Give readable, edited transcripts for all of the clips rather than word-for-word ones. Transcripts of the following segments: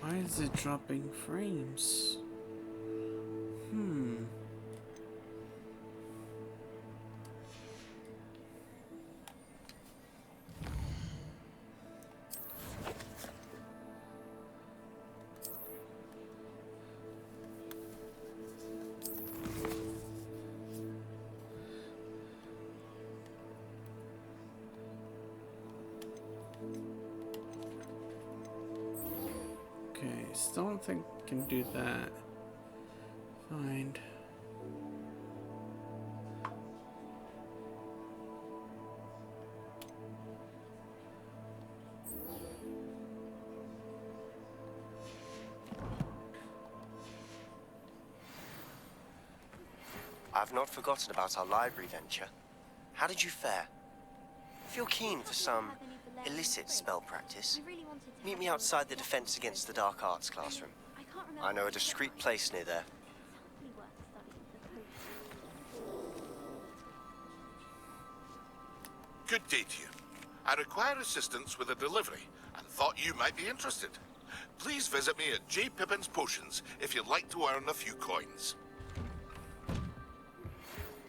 Why is it dropping frames? Okay, still don't think I can do that. Find. I've not forgotten about our library venture. How did you fare? If you're keen for some illicit spell practice, meet me outside the Defense Against the Dark Arts classroom. I know a discreet place near there. Good day to you. I require assistance with a delivery and thought you might be interested. Please visit me at J. Pippin's Potions if you'd like to earn a few coins.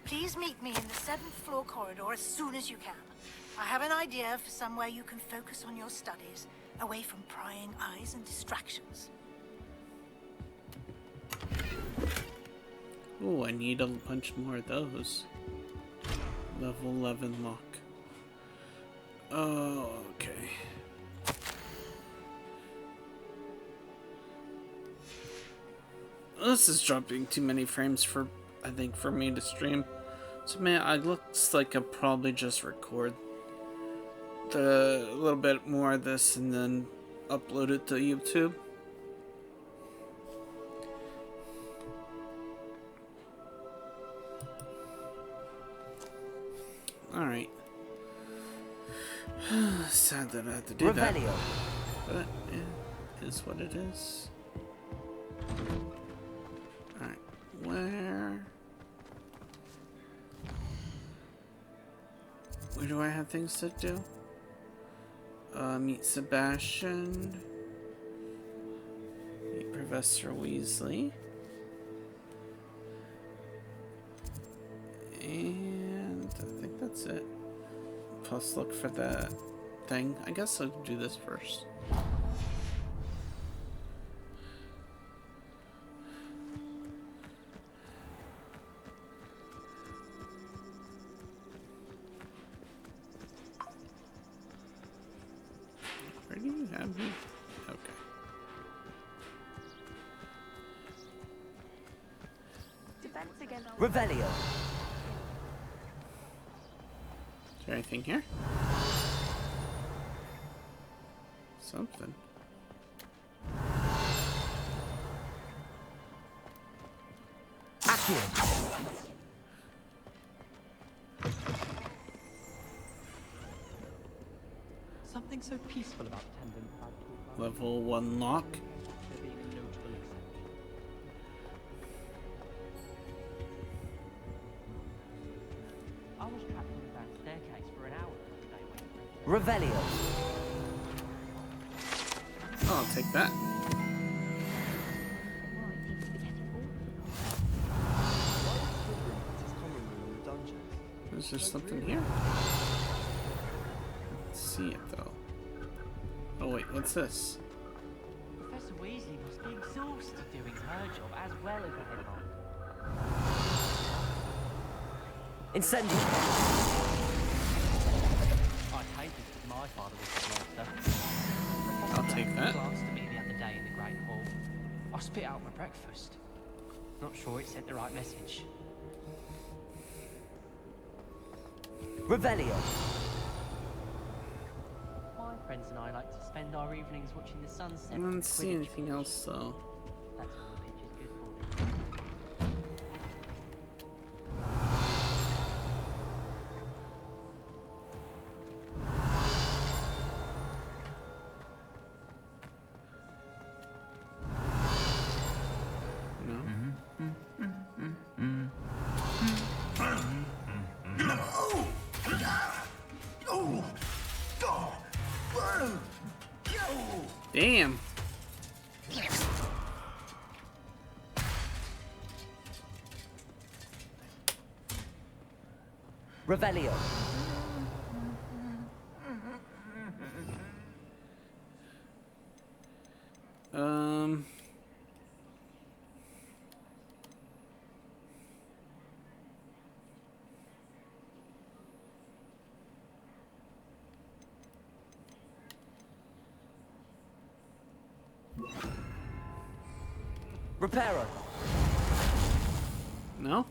Please meet me in the 7th floor corridor as soon as you can. I have an idea for somewhere you can focus on your studies, away from prying eyes and distractions. Oh, I need a bunch more of those. Level 11 lock. Oh, okay. This is dropping too many frames for, I think, for me to stream. So man, it looks like I'll probably just record a little bit more of this and then upload it to YouTube. Alright. Sad that I have to do that. But it is what it is. Alright, where do I have things to do? Meet Sebastian. Meet Professor Weasley. And I think that's it. Plus look for that thing. I guess I'll do this first. Where do you have me? Okay. Revelio. Is there anything here? Something. Something so peaceful about tending Level 1 lock. there being a notable exception. I was trapped on the back staircase for an hour the other day waiting for Revelio. Oh, I'll take that. Is there something here? Let's see it though. Oh wait, what's this? Professor Weasley must be exhausted doing her job as well as the headmaster. Incendio! I'd hate it if my father was the headmaster. I'll take that. Glanced at me the other day in the Great Hall. I spit out my breakfast. Not sure it sent the right message. Revelio. My friends and I like to spend our evenings watching the sunset. I don't see anything else though. That's what the beach is good for. Damn. Revelio. Reparo. No?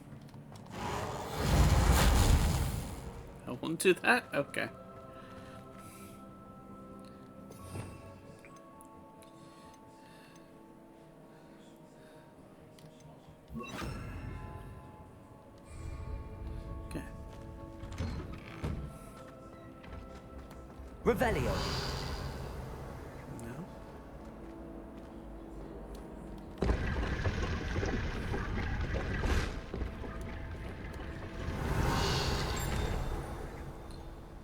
I won't do that? Okay. Okay. Revelio. No.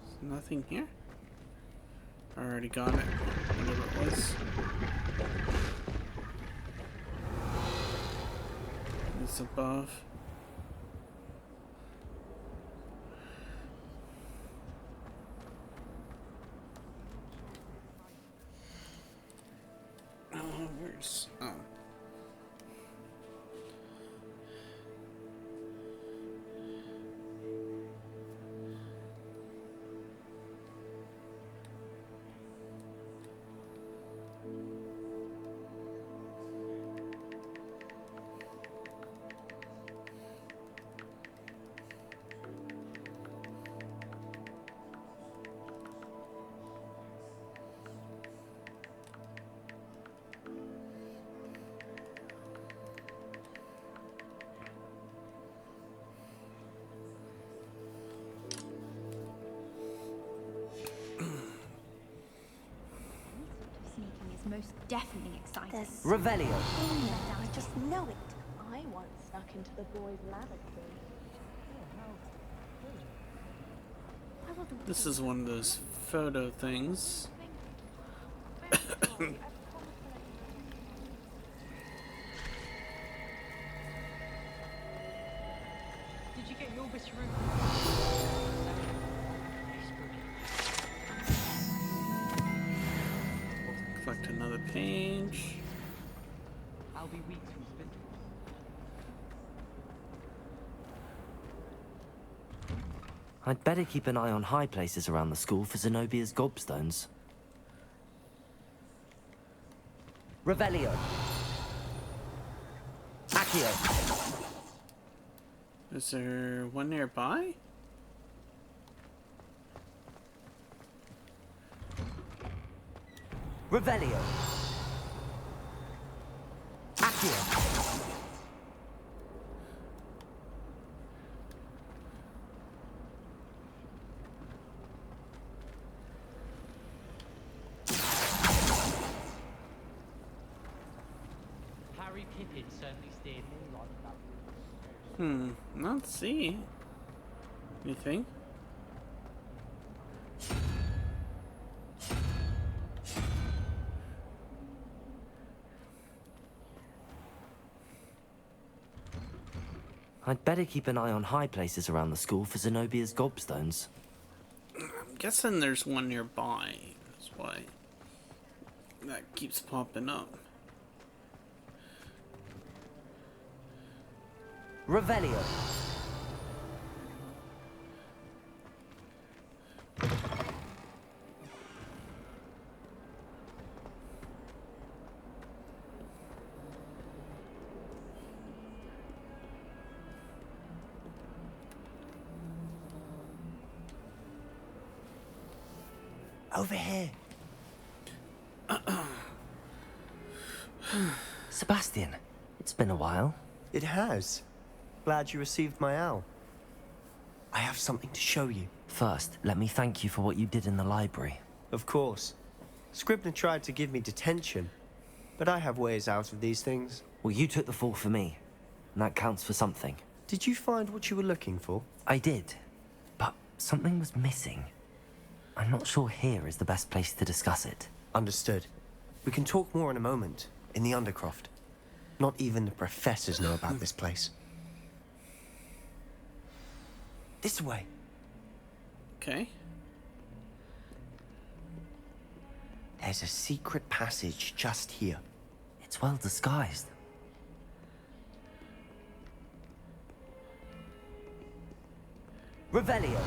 There's nothing here? I already got it. Whatever it was. It's above. Where's... Oh. Sneaking is most definitely exciting. Revelio. I just know it. I once snuck into the boys' lavatory. This is one of those photo things. Did you get your bit of room? Collect another page. I'll be weak from spin. I'd better keep an eye on high places around the school for Zenobia's gobstones. Revelio. Accio. Is there one nearby? Revelio. Accio. Harry Pippin certainly steered more like that. Not see anything. I'd better keep an eye on high places around the school for Zenobia's gobstones. I'm guessing there's one nearby. That's why that keeps popping up. Revelio. Over here. Sebastian, it's been a while. It has. Glad you received my owl. I have something to show you. First, let me thank you for what you did in the library. Of course. Scribner tried to give me detention, but I have ways out of these things. Well, you took the fall for me, and that counts for something. Did you find what you were looking for? I did, but something was missing. I'm not sure here is the best place to discuss it. Understood. We can talk more in a moment, in the Undercroft. Not even the professors know about this place. This way. Okay. There's a secret passage just here. It's well disguised. Revelio.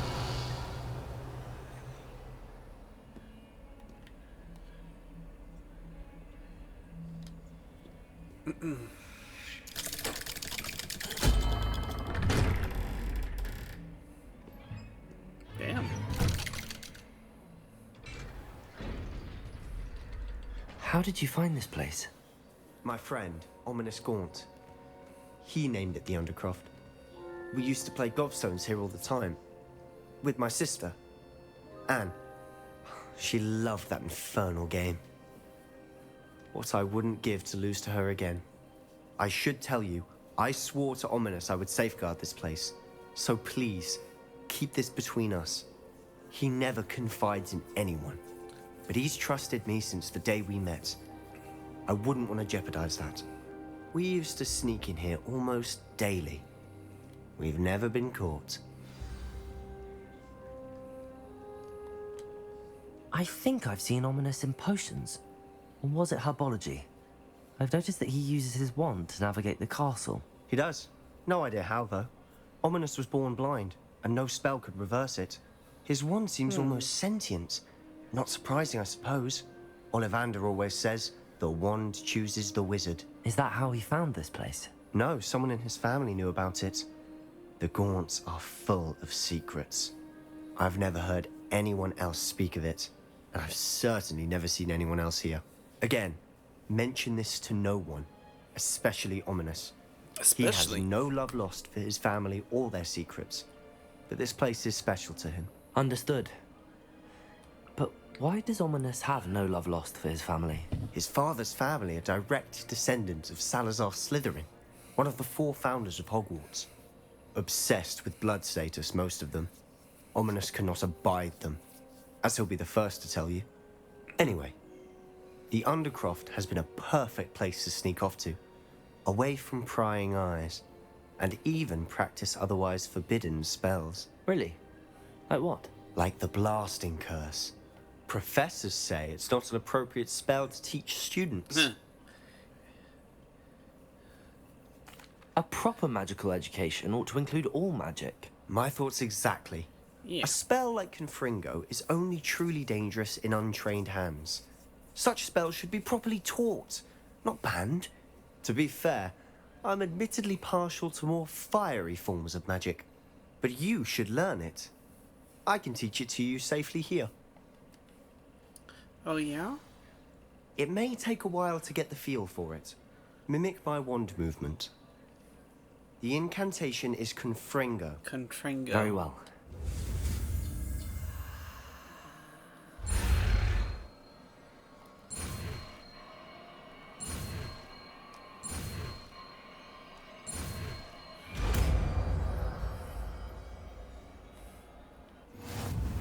Damn. How did you find this place? My friend, Ominous Gaunt. He named it the Undercroft. We used to play gobstones here all the time. With my sister, Anne. She loved that infernal game. What I wouldn't give to lose to her again. I should tell you, I swore to Ominous I would safeguard this place. So please, keep this between us. He never confides in anyone. But he's trusted me since the day we met. I wouldn't want to jeopardize that. We used to sneak in here almost daily. We've never been caught. I think I've seen Ominous in potions. Or was it herbology? I've noticed that he uses his wand to navigate the castle. He does. No idea how, though. Ominous was born blind, and no spell could reverse it. His wand seems almost sentient. Not surprising, I suppose. Ollivander always says, the wand chooses the wizard. Is that how he found this place? No, someone in his family knew about it. The Gaunts are full of secrets. I've never heard anyone else speak of it, and I've certainly never seen anyone else here. Again, mention this to no one, especially Ominous. He has no love lost for his family or their secrets, but this place is special to him. Understood. But why does Ominous have no love lost for his family? His father's family are direct descendants of Salazar Slytherin, one of the 4 founders of Hogwarts. Obsessed with blood status, most of them. Ominous cannot abide them, as he'll be the first to tell you. Anyway, the Undercroft has been a perfect place to sneak off to, away from prying eyes, and even practice otherwise forbidden spells. Really? Like what? Like the Blasting Curse. Professors say it's not an appropriate spell to teach students. A proper magical education ought to include all magic. My thoughts exactly. Yeah. A spell like Confringo is only truly dangerous in untrained hands. Such spells should be properly taught, not banned. To be fair, I'm admittedly partial to more fiery forms of magic, but you should learn it. I can teach it to you safely here. Oh, yeah? It may take a while to get the feel for it. Mimic my wand movement. The incantation is Confringo. Confringo. Very well.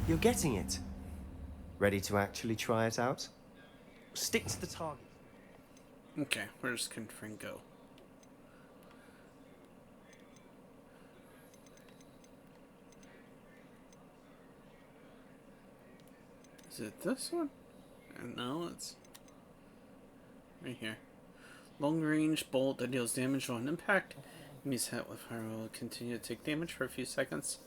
You're getting it. Ready to actually try it out? Stick to the target. Okay, where's Confringo? Is it this one? No, it's right here. Long range bolt that deals damage on impact. Enemies hit with fire will continue to take damage for a few seconds,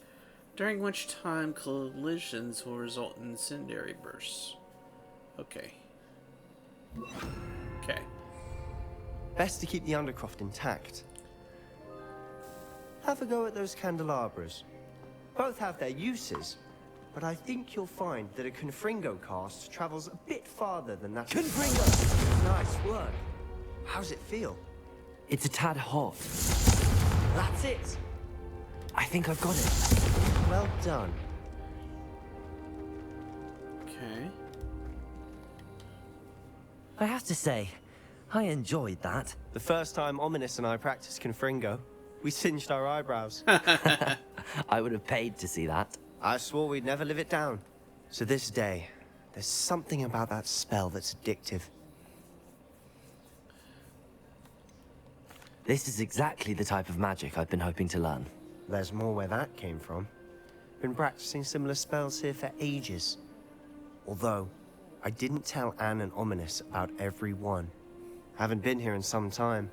during which time collisions will result in incendiary bursts. Okay. Okay. Best to keep the Undercroft intact. Have a go at those candelabras. Both have their uses, but I think you'll find that a Confringo cast travels a bit farther than that. Confringo! Nice work. How's it feel? It's a tad hot. That's it. I think I've got it. Well done. Okay. I have to say, I enjoyed that. The first time Ominous and I practiced Confringo, we singed our eyebrows. I would have paid to see that. I swore we'd never live it down. To this day, there's something about that spell that's addictive. This is exactly the type of magic I've been hoping to learn. There's more where that came from. Been practicing similar spells here for ages. Although, I didn't tell Anne and Ominous about every one. Haven't been here in some time.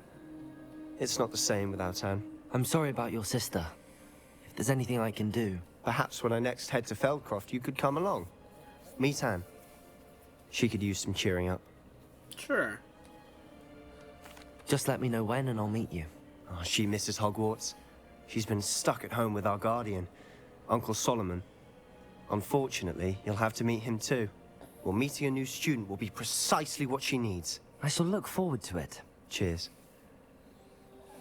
It's not the same without Anne. I'm sorry about your sister. If there's anything I can do... Perhaps when I next head to Feldcroft, you could come along. Meet Anne. She could use some cheering up. Sure. Just let me know when and I'll meet you. Oh, she misses Hogwarts. She's been stuck at home with our guardian, Uncle Solomon. Unfortunately, you'll have to meet him too. Well, meeting a new student will be precisely what she needs. I shall look forward to it. Cheers.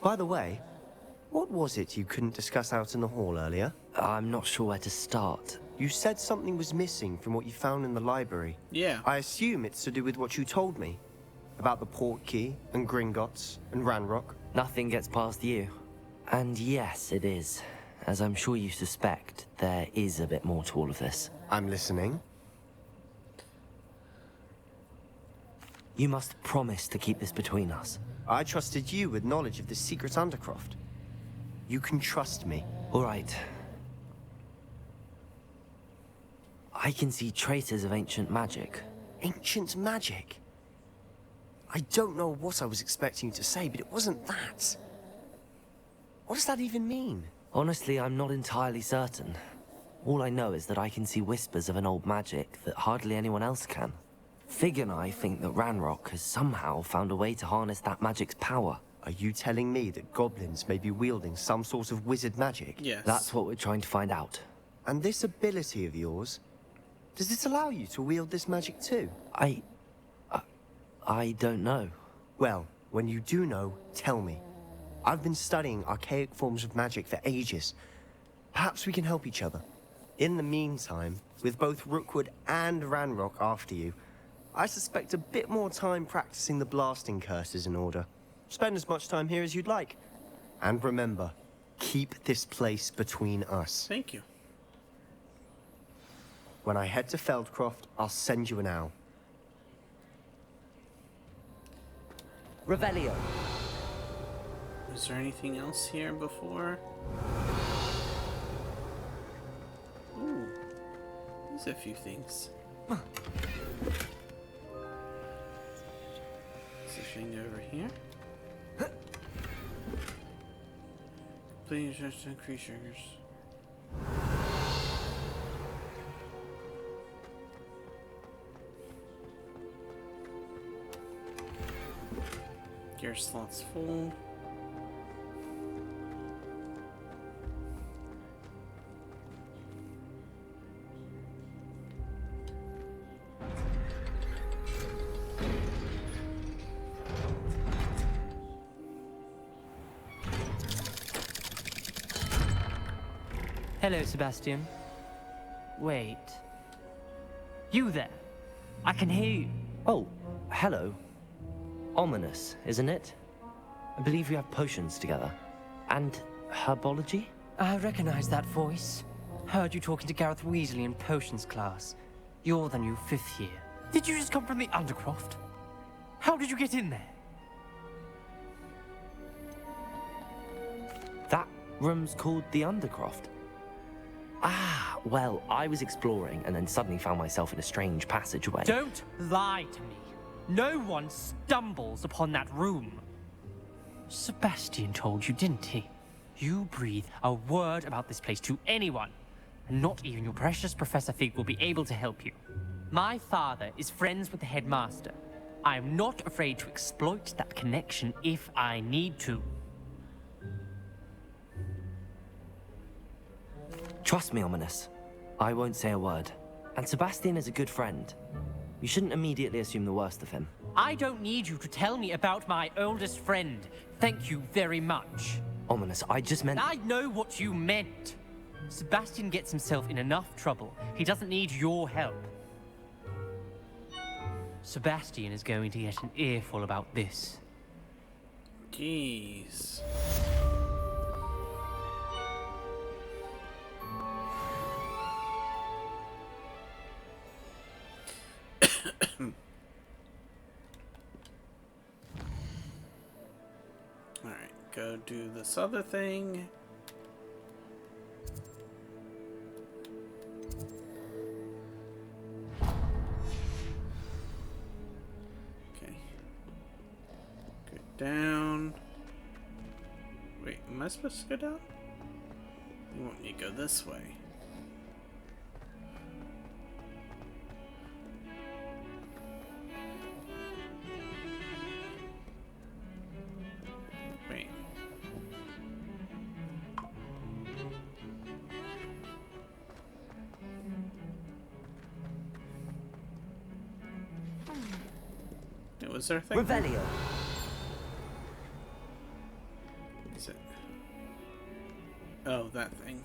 By the way, what was it you couldn't discuss out in the hall earlier? I'm not sure where to start. You said something was missing from what you found in the library. Yeah. I assume it's to do with what you told me. About the Portkey, and Gringotts, and Ranrock. Nothing gets past you. And yes, it is. As I'm sure you suspect, there is a bit more to all of this. I'm listening. You must promise to keep this between us. I trusted you with knowledge of the secret Undercroft. You can trust me. All right. I can see traces of ancient magic. Ancient magic? I don't know what I was expecting you to say, but it wasn't that. What does that even mean? Honestly, I'm not entirely certain. All I know is that I can see whispers of an old magic that hardly anyone else can. Fig and I think that Ranrock has somehow found a way to harness that magic's power. Are you telling me that goblins may be wielding some sort of wizard magic? Yes. That's what we're trying to find out. And this ability of yours, does it allow you to wield this magic too? I don't know. Well, when you do know, tell me. I've been studying archaic forms of magic for ages. Perhaps we can help each other. In the meantime, with both Rookwood and Ranrock after you, I suspect a bit more time practicing the blasting curse is in order. Spend as much time here as you'd like. And remember, keep this place between us. Thank you. When I head to Feldcroft, I'll send you an owl. Revelio. Is there anything else here before? Ooh. There's a few things. There's a thing over here. Please just increase sugars. Gear slots full. Hello, Sebastian. Wait. You there? I can hear you. Oh, hello. Ominous, isn't it? I believe we have potions together. And herbology? I recognize that voice. Heard you talking to Gareth Weasley in potions class. You're the new 5th year. Did you just come from the Undercroft? How did you get in there? That room's called the Undercroft. Ah, well, I was exploring and then suddenly found myself in a strange passageway. Don't lie to me. No one stumbles upon that room. Sebastian told you, didn't he? You breathe a word about this place to anyone, and not even your precious Professor Fig will be able to help you. My father is friends with the headmaster. I am not afraid to exploit that connection if I need to. Trust me, Ominous. I won't say a word. And Sebastian is a good friend. You shouldn't immediately assume the worst of him. I don't need you to tell me about my oldest friend. Thank you very much. Ominous, I just meant... I know what you meant. Sebastian gets himself in enough trouble. He doesn't need your help. Sebastian is going to get an earful about this. Jeez. Alright, go do this other thing. Down. Wait, am I supposed to go down? You want me to go this way? Wait. It was there a thing? Revelio. Is it? Oh, that thing.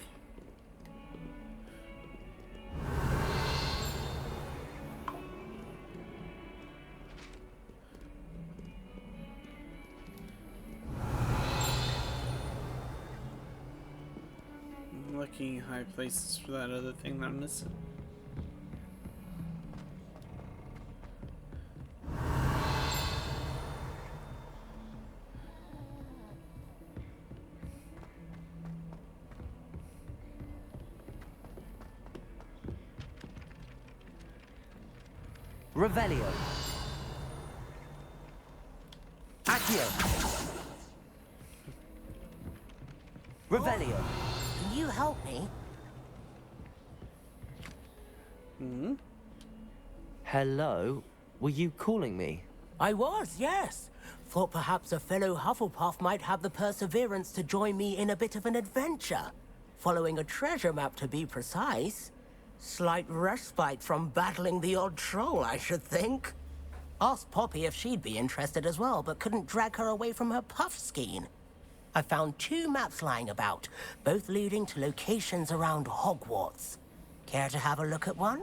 I'm looking in high places for that other thing that I'm missing. Revelio. Accio. Revelio. Can you help me? Hmm? Hello? Were you calling me? I was, yes. Thought perhaps a fellow Hufflepuff might have the perseverance to join me in a bit of an adventure. Following a treasure map, to be precise. Slight respite from battling the odd troll, I should think. Asked Poppy if she'd be interested as well, but couldn't drag her away from her puff skein. I found 2 maps lying about, both leading to locations around Hogwarts. Care to have a look at one?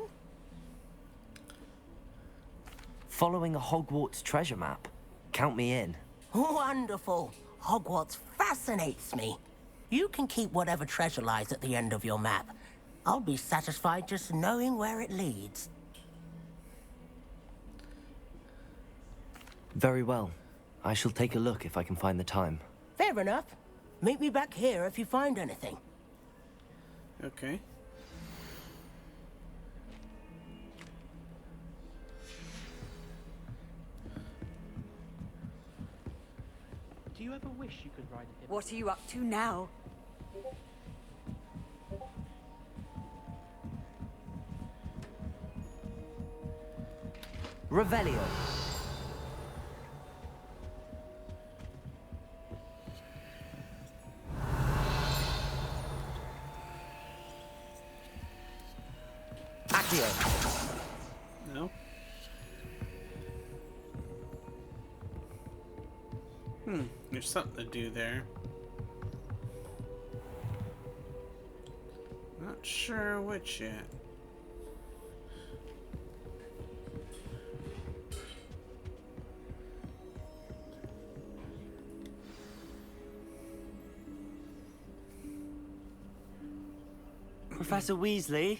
Following a Hogwarts treasure map. Count me in. Wonderful. Hogwarts fascinates me. You can keep whatever treasure lies at the end of your map. I'll be satisfied just knowing where it leads. Very well. I shall take a look if I can find the time. Fair enough. Meet me back here if you find anything. Okay. Do you ever wish you could ride a hippo? What are you up to now? Revelio. Accio. No? There's something to do there. Not sure which yet. Professor Weasley?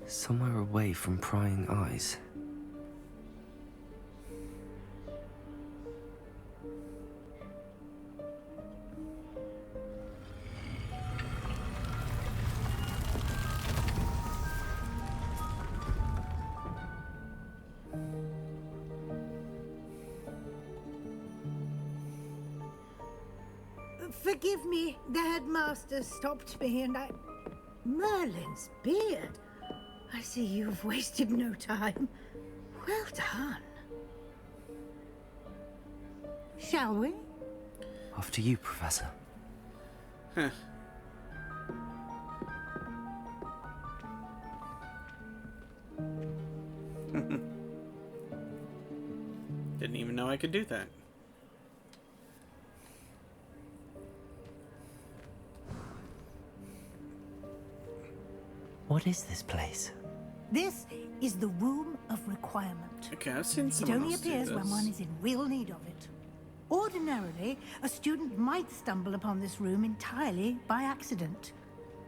Somewhere away from prying eyes. Forgive me, the headmaster stopped me and I... Merlin's beard. I see you've wasted no time. Well done. Shall we? After you, Professor. Huh. Didn't even know I could do that. What is this place? This is the Room of Requirement. Okay, I've seen It someone only else do appears when this. one is in real need of it. Ordinarily, a student might stumble upon this room entirely by accident.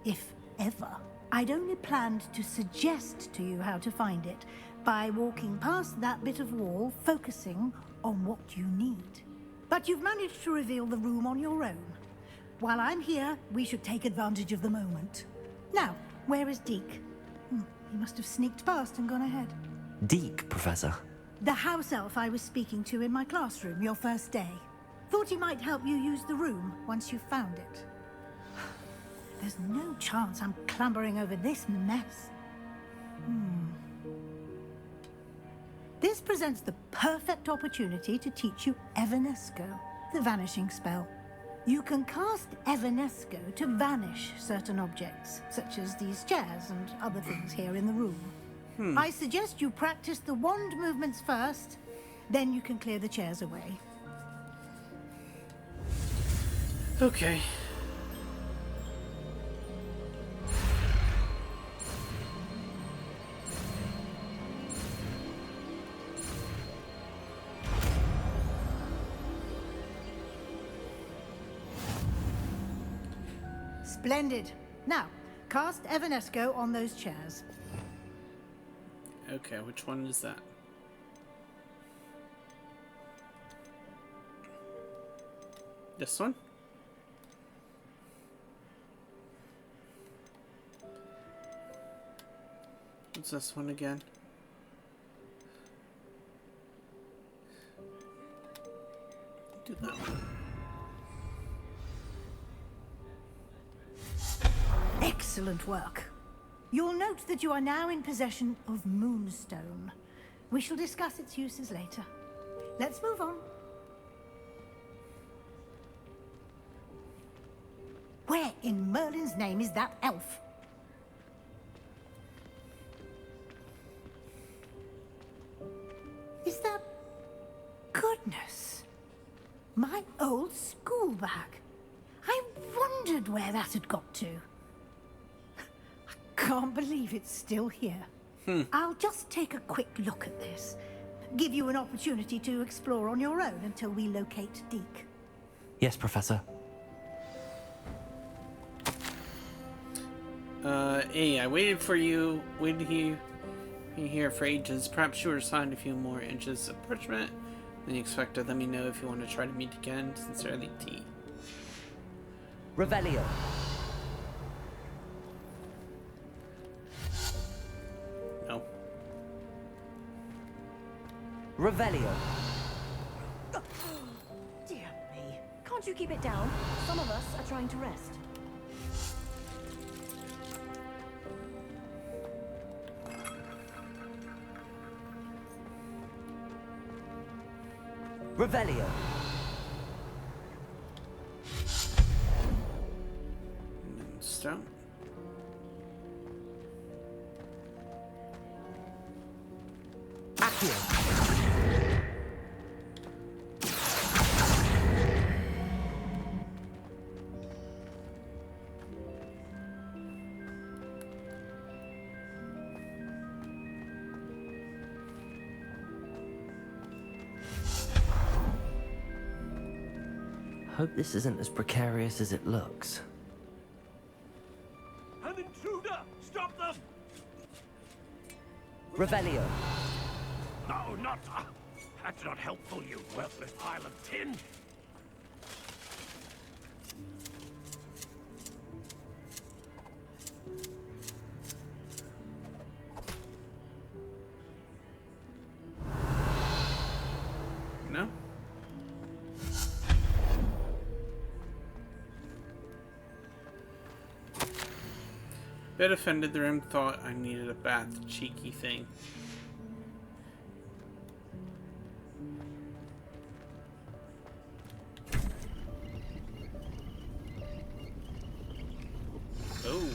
If ever. I'd only planned to suggest to you how to find it by walking past that bit of wall, focusing on what you need. But you've managed to reveal the room on your own. While I'm here, we should take advantage of the moment. Now, where is Deke? He must have sneaked past and gone ahead. Deke, Professor. The house elf I was speaking to in my classroom your first day. Thought he might help you use the room once you found it. There's no chance I'm clambering over this mess. This presents the perfect opportunity to teach you Evanesco, the vanishing spell. You can cast Evanesco to vanish certain objects, such as these chairs and other things here in the room. I suggest you practice the wand movements first, then you can clear the chairs away. Okay. Splendid. Now, cast Evanesco on those chairs. Okay, which one is that? This one? What's this one again? Do that one. Excellent work. You'll note that you are now in possession of Moonstone. We shall discuss its uses later. Let's move on. Where in Merlin's name is that elf? Is that... Goodness. My old school bag. I wondered where that had got to. Can't believe it's still here. I'll just take a quick look at this. Give you an opportunity to explore on your own until we locate Deke. Yes, Professor. I waited for you. Waited here for ages. Perhaps you were assigned a few more inches of parchment than you expected. Let me know if you want to try to meet again. Sincerely, T. Revelio. No. Revelio. Dear me. Can't you keep it down? Some of us are trying to rest. Revelio. Moonstone. Accio. Hope this isn't as precarious as it looks. An intruder! Stop them! Revelio. No, not... that's not helpful, you worthless pile of tin! No? Bit offended the room thought I needed a bath, cheeky thing. Oh.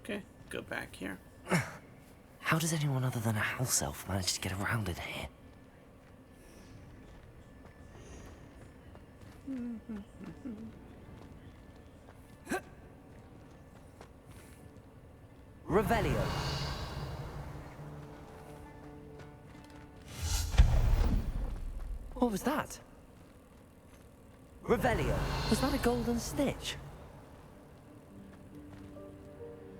Okay, go back here. How does anyone other than a house elf manage to get around in here? Revelio. What was that? Revelio. Was that a golden stitch?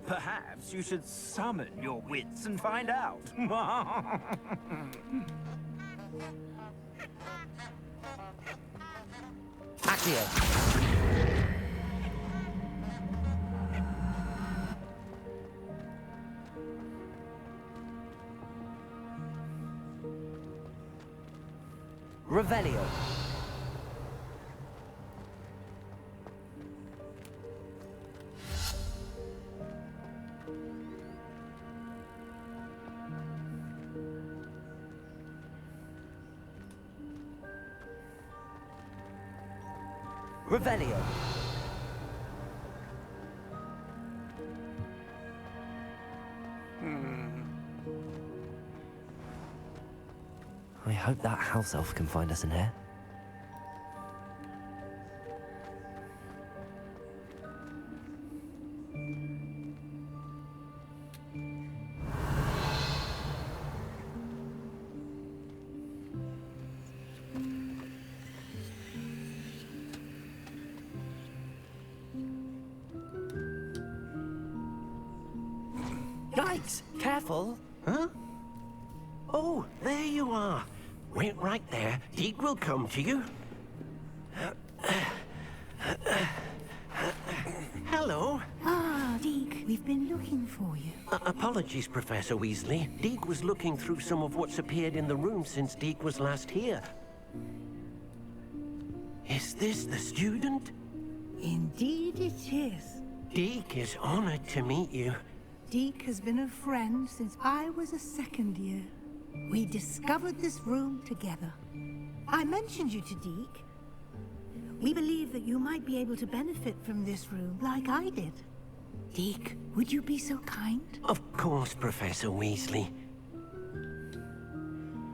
Perhaps you should summon your wits and find out. Accio. Revelio. Revelio. I hope that house elf can find us in here. Yikes! Careful! Huh? Oh, there you are. Wait right there. Deke will come to you. Hello. Ah, Deke, we've been looking for you. Apologies, Professor Weasley. Deke was looking through some of what's appeared in the room since Deke was last here. Is this the student? Indeed it is. Deke is honored to meet you. Deke has been a friend since I was a second year. We discovered this room together. I mentioned you to Deke. We believe that you might be able to benefit from this room like I did. Deke, would you be so kind? Of course, Professor Weasley.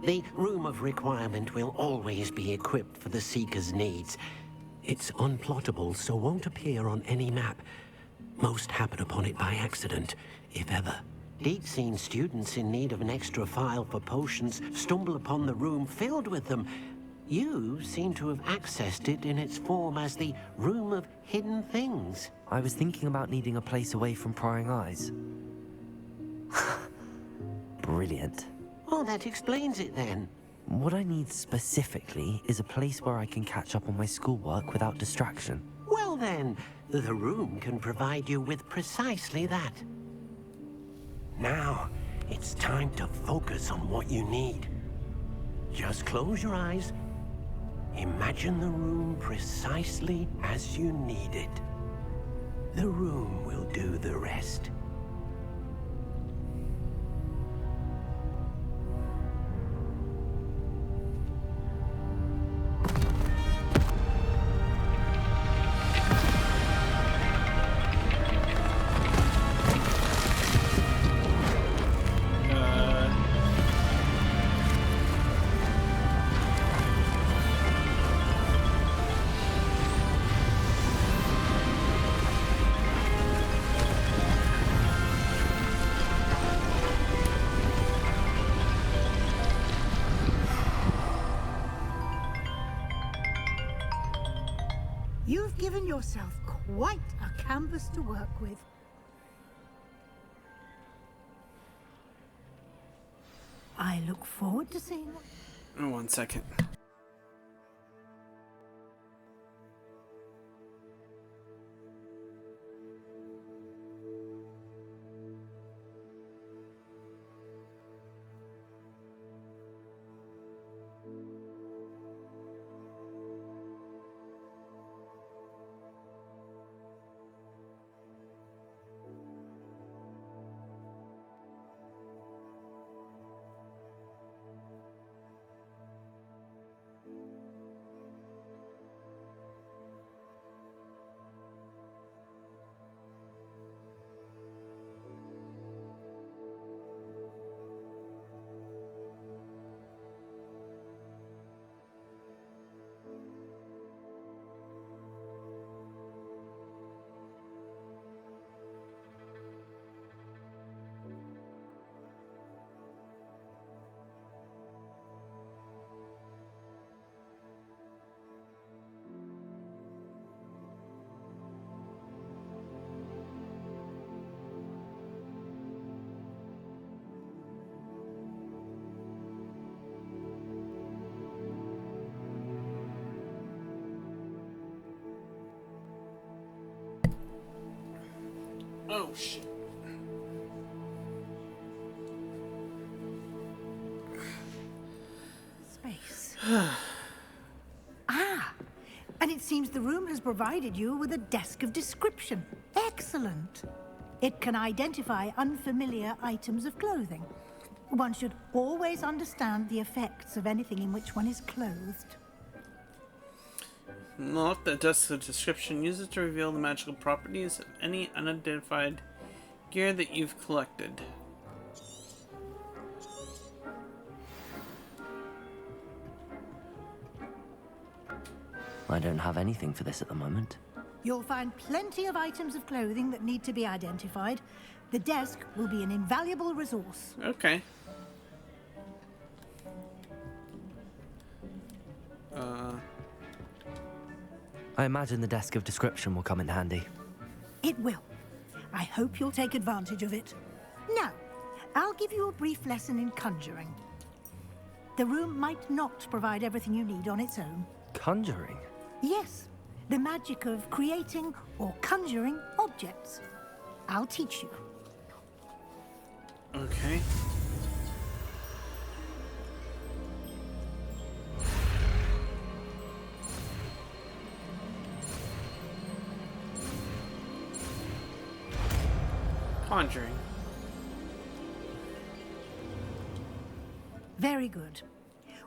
The Room of Requirement will always be equipped for the Seeker's needs. It's unplottable, so won't appear on any map. Most happen upon it by accident, if ever. Deke's seen students in need of an extra file for potions stumble upon the room filled with them. You seem to have accessed it in its form as the Room of Hidden Things. I was thinking about needing a place away from prying eyes. Brilliant. Oh, that explains it then. What I need specifically is a place where I can catch up on my schoolwork without distraction. Well then, the room can provide you with precisely that. Now, it's time to focus on what you need. Just close your eyes. Imagine the room precisely as you need it. The room will do the rest. You've given yourself quite a canvas to work with. I look forward to seeing what... Oh, 1 second. Oh, shit. Space. Ah! And it seems the room has provided you with a desk of description. Excellent. It can identify unfamiliar items of clothing. One should always understand the effects of anything in which one is clothed. Note the desk of description. Use it to reveal the magical properties of any unidentified gear that you've collected. I don't have anything for this at the moment. You'll find plenty of items of clothing that need to be identified. The desk will be an invaluable resource. Okay. I imagine the desk of description will come in handy. It will. I hope you'll take advantage of it. Now, I'll give you a brief lesson in conjuring. The room might not provide everything you need on its own. Conjuring? Yes, the magic of creating or conjuring objects. I'll teach you. Okay. Conjuring. Very good.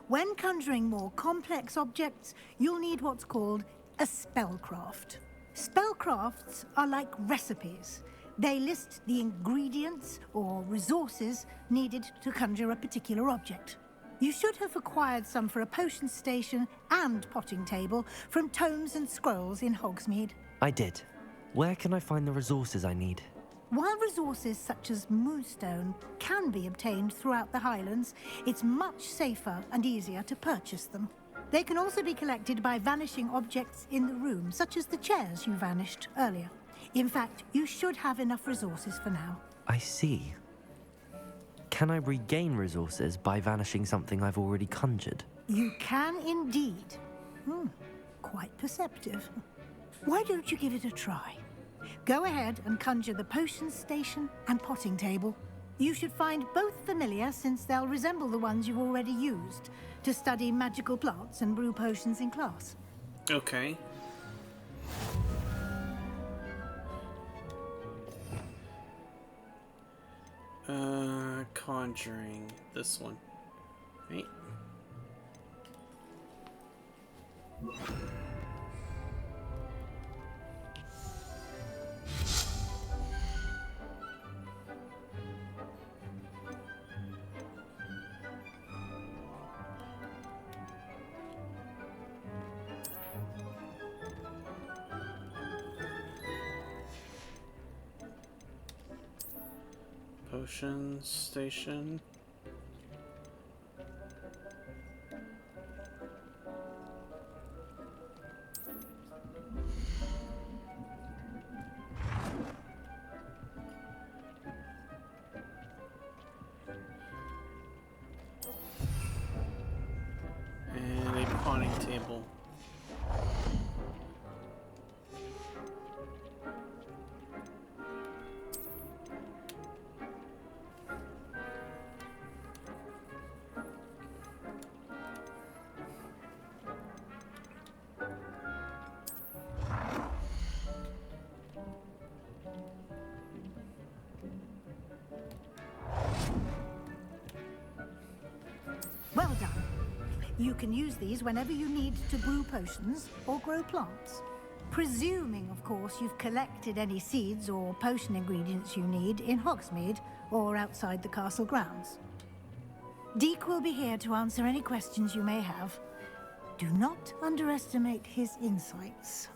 When conjuring more complex objects, you'll need what's called a spellcraft. Spellcrafts are like recipes. They list the ingredients or resources needed to conjure a particular object. You should have acquired some for a potion station and potting table from tomes and scrolls in Hogsmeade. I did. Where can I find the resources I need? While resources such as moonstone can be obtained throughout the Highlands, it's much safer and easier to purchase them. They can also be collected by vanishing objects in the room, such as the chairs you vanished earlier. In fact, you should have enough resources for now. I see. Can I regain resources by vanishing something I've already conjured? You can indeed. Quite perceptive. Why don't you give it a try? Go ahead and conjure the potion station and potting table. You should find both familiar, since they'll resemble the ones you've already used to study magical plants and brew potions in class. Okay. Conjuring. This one. Right? Potion station. And a potting table. Well done. You can use these whenever you need to brew potions or grow plants. Presuming, of course, you've collected any seeds or potion ingredients you need in Hogsmeade or outside the castle grounds. Deke will be here to answer any questions you may have. Do not underestimate his insights.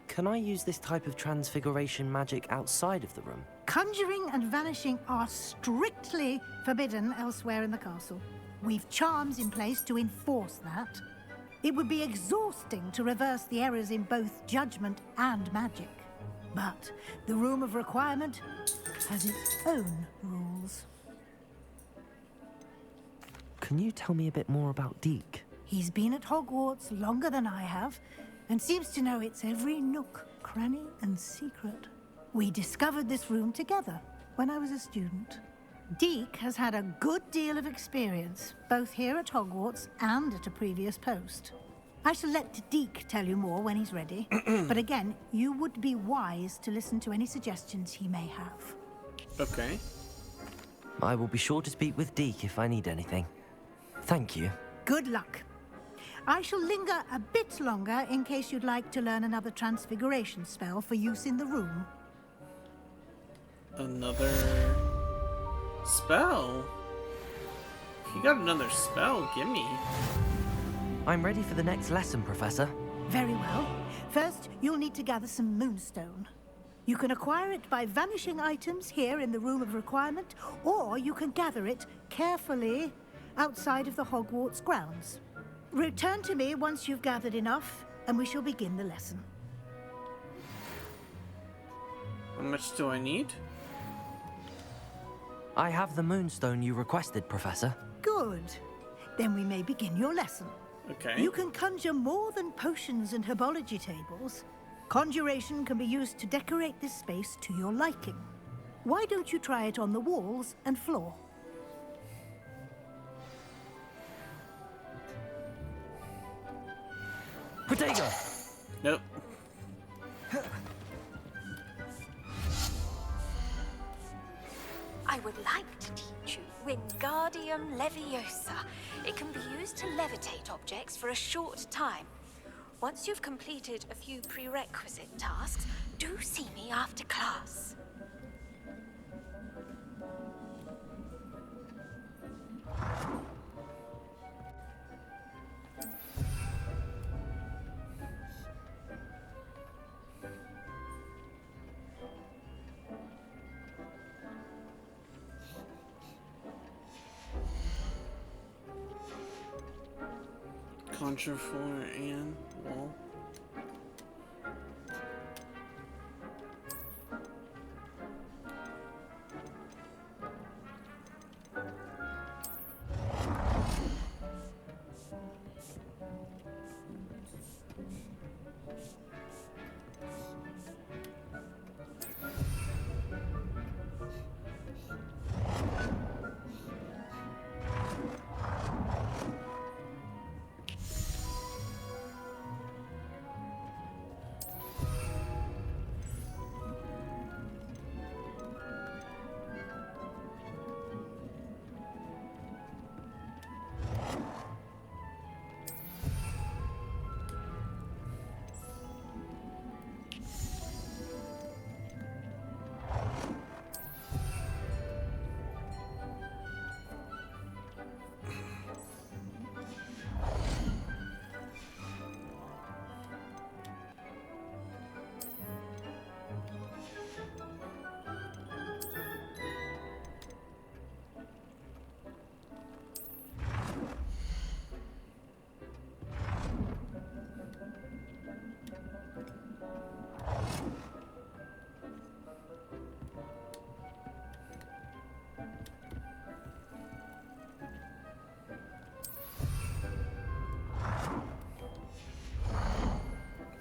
Can I use this type of transfiguration magic outside of the room? Conjuring and vanishing are strictly forbidden elsewhere in the castle. We've charms in place to enforce that. It would be exhausting to reverse the errors in both judgment and magic. But the Room of Requirement has its own rules. Can you tell me a bit more about Deke? He's been at Hogwarts longer than I have, and seems to know its every nook, cranny, and secret. We discovered this room together when I was a student. Deke has had a good deal of experience, both here at Hogwarts and at a previous post. I shall let Deke tell you more when he's ready, but again, you would be wise to listen to any suggestions he may have. Okay. I will be sure to speak with Deke if I need anything. Thank you. Good luck. I shall linger a bit longer in case you'd like to learn another transfiguration spell for use in the room. Another spell? You got another spell, gimme. I'm ready for the next lesson, Professor. Very well. First, you'll need to gather some moonstone. You can acquire it by vanishing items here in the Room of Requirement, or you can gather it carefully outside of the Hogwarts grounds. Return to me once you've gathered enough, and we shall begin the lesson. How much do I need? I have the moonstone you requested, Professor. Good. Then we may begin your lesson. Okay. You can conjure more than potions and herbology tables. Conjuration can be used to decorate this space to your liking. Why don't you try it on the walls and floor? Protego! Nope. I would like to teach you Wingardium Leviosa. It can be used to levitate objects for a short time. Once you've completed a few prerequisite tasks, do see me after class. Conjure floor and wall.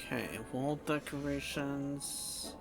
Okay, wall decorations.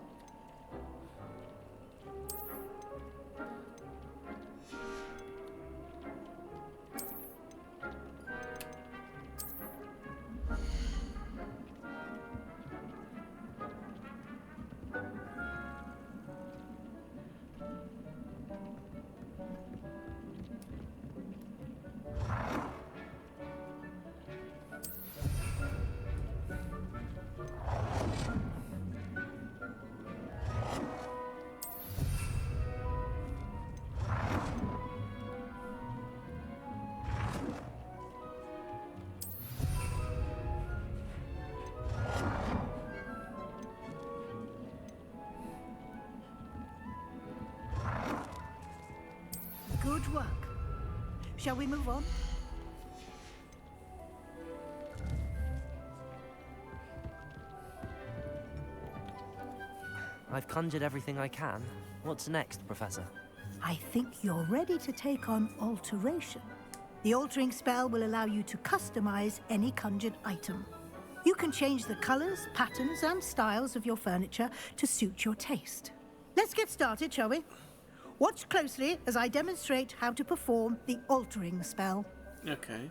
Good work. Shall we move on? I've conjured everything I can. What's next, Professor? I think you're ready to take on alteration. The altering spell will allow you to customize any conjured item. You can change the colors, patterns, and styles of your furniture to suit your taste. Let's get started, shall we? Watch closely as I demonstrate how to perform the altering spell. Okay.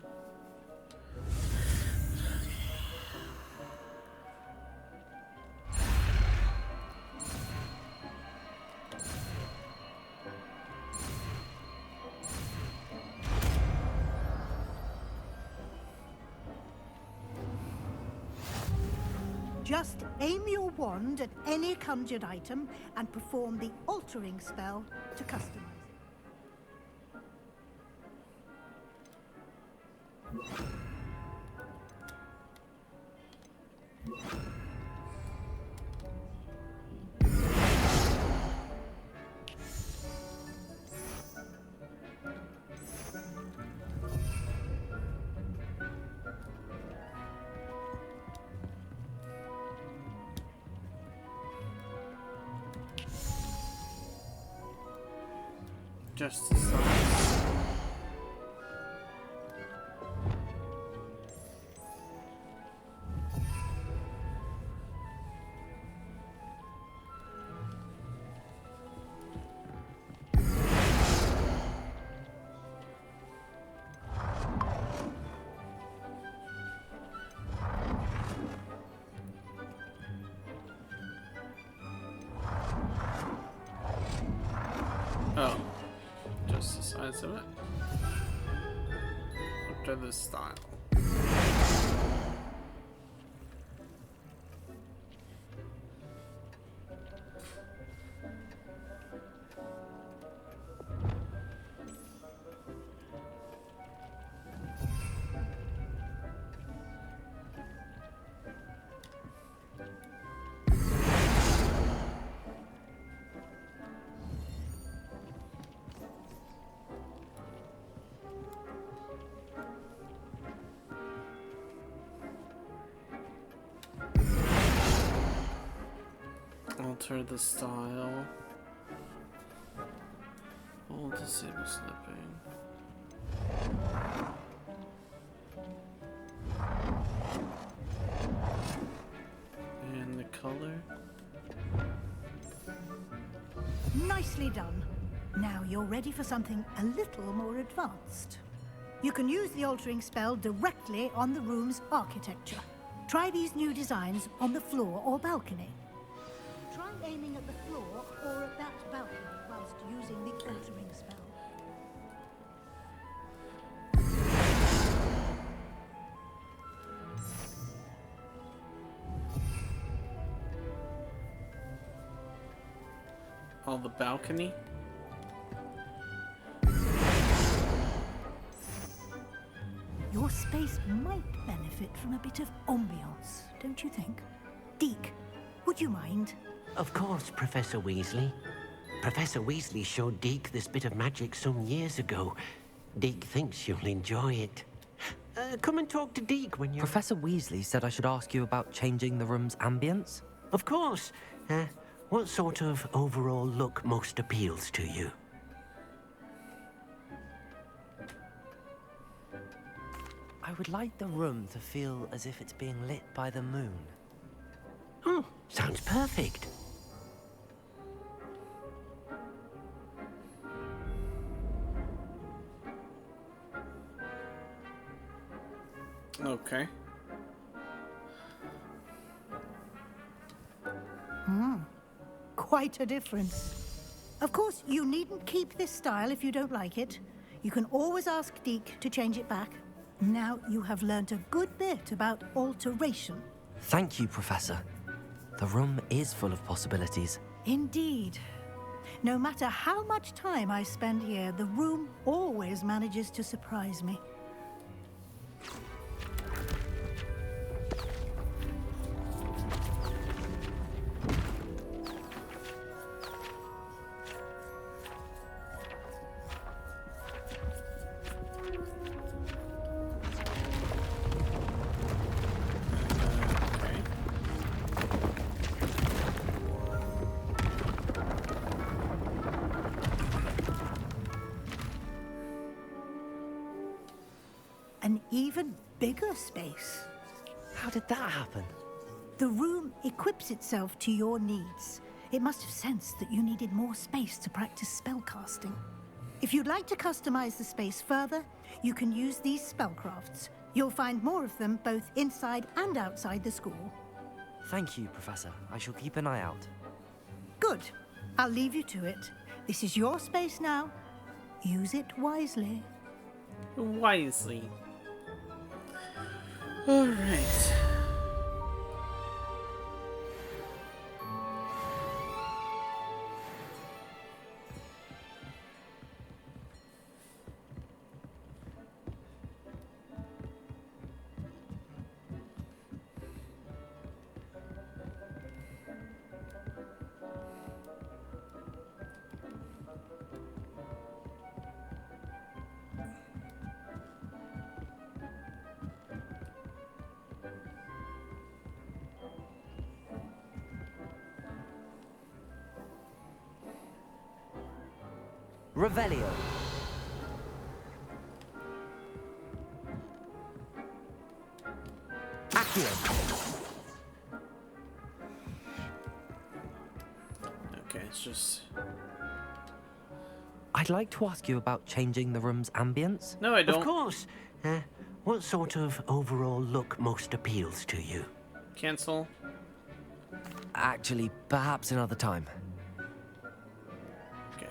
Just aim your wand at any conjured item and perform the altering spell to customize it. Just the size. Oh. Just the size of it. After the style. Alter the style. All disable slipping. And the color. Nicely done. Now you're ready for something a little more advanced. You can use the altering spell directly on the room's architecture. Try these new designs on the floor or balcony. Try aiming at the floor or at that balcony whilst using the altering spell. On the balcony? Your space might benefit from a bit of ambiance, don't you think? Deke, would you mind? Of course, Professor Weasley. Professor Weasley showed Deke this bit of magic some years ago. Deke thinks you'll enjoy it. Come and talk to Deke when you're... Professor Weasley said I should ask you about changing the room's ambience. Of course. What sort of overall look most appeals to you? I would like the room to feel as if it's being lit by the moon. Oh, sounds perfect. Okay. Quite a difference. Of course, you needn't keep this style if you don't like it. You can always ask Deke to change it back. Now you have learnt a good bit about alteration. Thank you, Professor. The room is full of possibilities. Indeed. No matter how much time I spend here, the room always manages to surprise me. an even bigger space. How did that happen? The room equips itself to your needs. It must have sensed that you needed more space to practice spellcasting. If you'd like to customize the space further, you can use these spellcrafts. You'll find more of them both inside and outside the school. Thank you, Professor. I shall keep an eye out. Good. I'll leave you to it. This is your space now. Use it wisely. Wisely. All right. Revelio. Accio. Okay, it's just... I'd like to ask you about changing the room's ambience. No, I don't. Of course. What sort of overall look most appeals to you? Cancel. Actually, perhaps another time. Okay.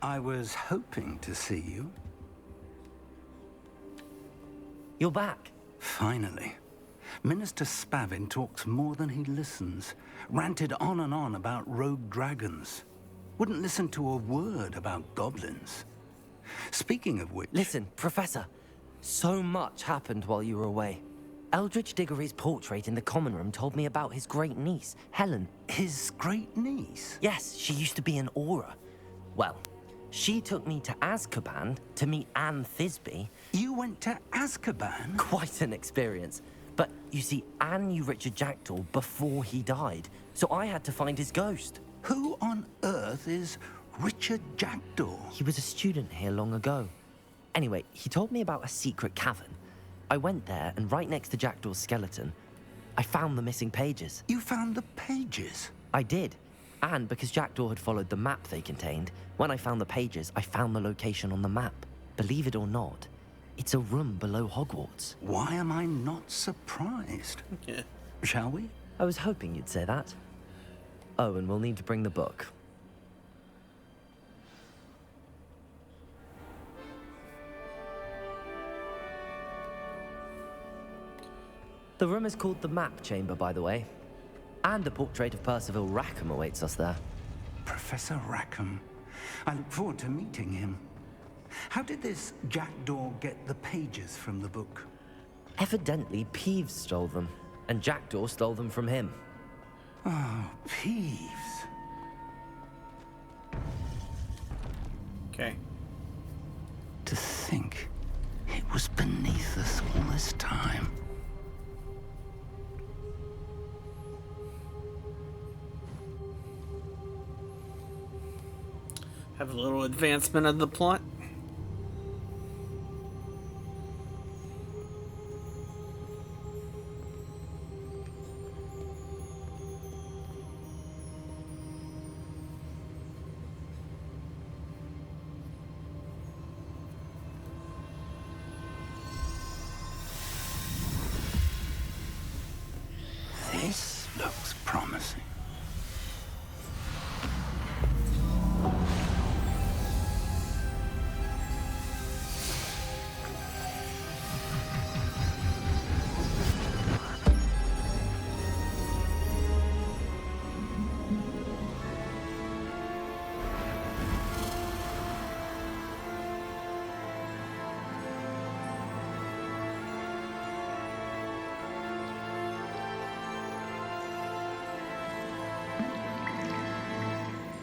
I was hoping to see you. You're back. Finally. Minister Spavin talks more than he listens. Ranted on and on about rogue dragons. Wouldn't listen to a word about goblins. Speaking of which... Listen, Professor. So much happened while you were away. Eldridge Diggory's portrait in the common room told me about his great niece, Helen. His great niece? Yes, she used to be an Auror. Well, she took me to Azkaban to meet Anne Thisbe. You went to Azkaban? Quite an experience. But you see, Anne knew Richard Jackdaw before he died, so I had to find his ghost. Who on earth is Richard Jackdaw? He was a student here long ago. Anyway, he told me about a secret cavern. I went there, and right next to Jackdaw's skeleton, I found the missing pages. You found the pages? I did. And because Jackdaw had followed the map they contained, when I found the pages, I found the location on the map. Believe it or not, it's a room below Hogwarts. Why am I not surprised? Yeah. Shall we? I was hoping you'd say that. Oh, and we'll need to bring the book. The room is called the Map Chamber, by the way. And a portrait of Percival Rackham awaits us there. Professor Rackham. I look forward to meeting him. How did this Jackdaw get the pages from the book? Evidently, Peeves stole them, and Jackdaw stole them from him. Oh, Peeves. Okay. To think it was beneath us all this time. Have a little advancement of the plot. This looks promising.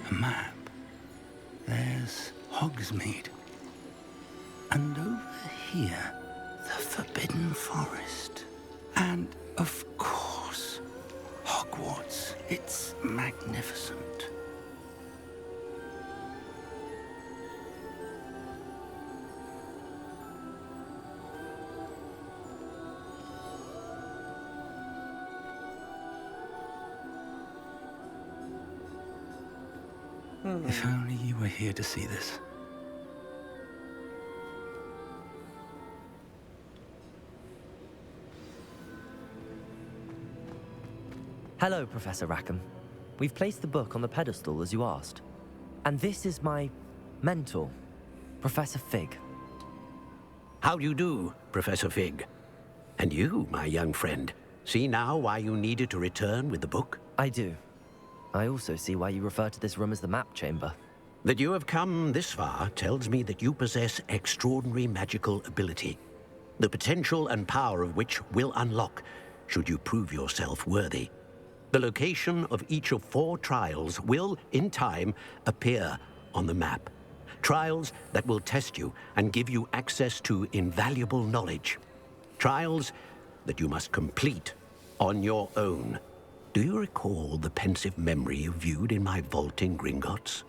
A map. There's Hogsmeade. And over here, the Forbidden Forest. And, of course, Hogwarts. It's magnificent. If only you were here to see this. Hello, Professor Rackham. We've placed the book on the pedestal as you asked. And this is my mentor, Professor Fig. How do you do, Professor Fig? And you, my young friend, see now why you needed to return with the book? I do. I also see why you refer to this room as the map chamber. That you have come this far tells me that you possess extraordinary magical ability, the potential and power of which will unlock should you prove yourself worthy. The location of each of 4 trials will, in time, appear on the map. Trials that will test you and give you access to invaluable knowledge. Trials that you must complete on your own. Do you recall the pensive memory you viewed in my vault in Gringotts?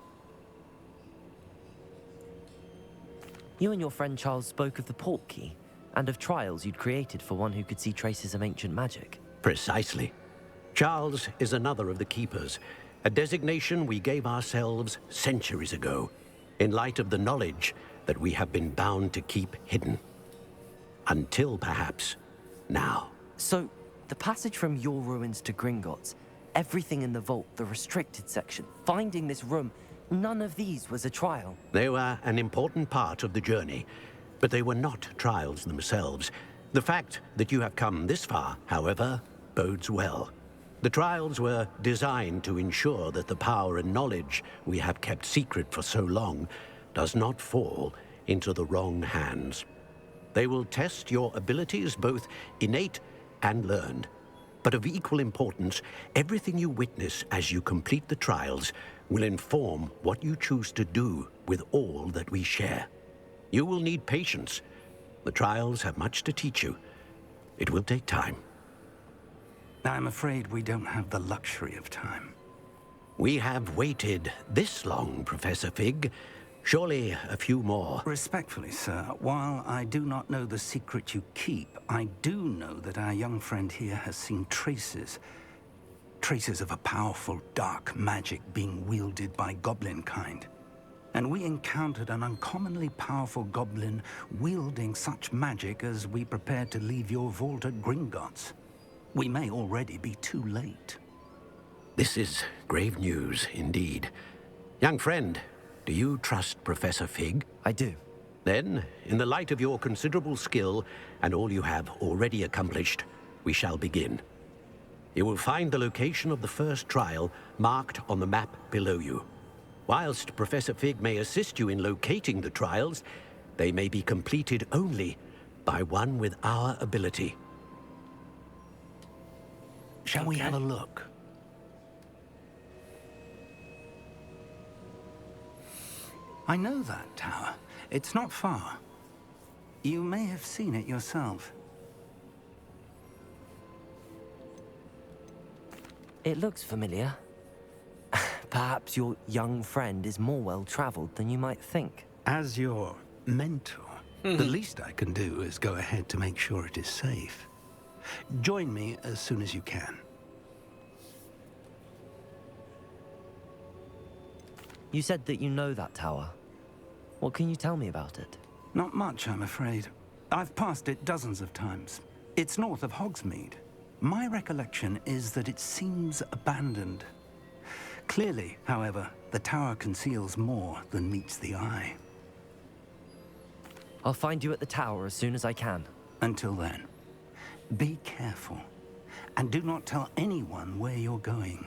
You and your friend Charles spoke of the port key, and of trials you'd created for one who could see traces of ancient magic. Precisely. Charles is another of the Keepers, a designation we gave ourselves centuries ago, in light of the knowledge that we have been bound to keep hidden. Until, perhaps, now. So, the passage from your ruins to Gringotts, everything in the vault, the restricted section, finding this room, none of these was a trial. They were an important part of the journey, but they were not trials themselves. The fact that you have come this far, however, bodes well. The trials were designed to ensure that the power and knowledge we have kept secret for so long does not fall into the wrong hands. They will test your abilities, both innate and learned. But of equal importance, everything you witness as you complete the trials will inform what you choose to do with all that we share. You will need patience. The trials have much to teach you. It will take time. I'm afraid we don't have the luxury of time. We have waited this long, Professor Fig. Surely a few more. Respectfully, sir, while I do not know the secret you keep, I do know that our young friend here has seen traces of a powerful dark magic being wielded by goblin kind. And we encountered an uncommonly powerful goblin wielding such magic as we prepared to leave your vault at Gringotts. We may already be too late. This is grave news indeed. Young friend, do you trust Professor Fig? I do. Then, in the light of your considerable skill and all you have already accomplished, we shall begin. You will find the location of the first trial marked on the map below you. Whilst Professor Fig may assist you in locating the trials, they may be completed only by one with our ability. Shall we have a look? I know that tower. It's not far. You may have seen it yourself. It looks familiar. Perhaps your young friend is more well-traveled than you might think. As your mentor, the least I can do is go ahead to make sure it is safe. Join me as soon as you can. You said that you know that tower. What can you tell me about it? Not much, I'm afraid. I've passed it dozens of times. It's north of Hogsmeade. My recollection is that it seems abandoned. Clearly, however, the tower conceals more than meets the eye. I'll find you at the tower as soon as I can. Until then, be careful, and do not tell anyone where you're going.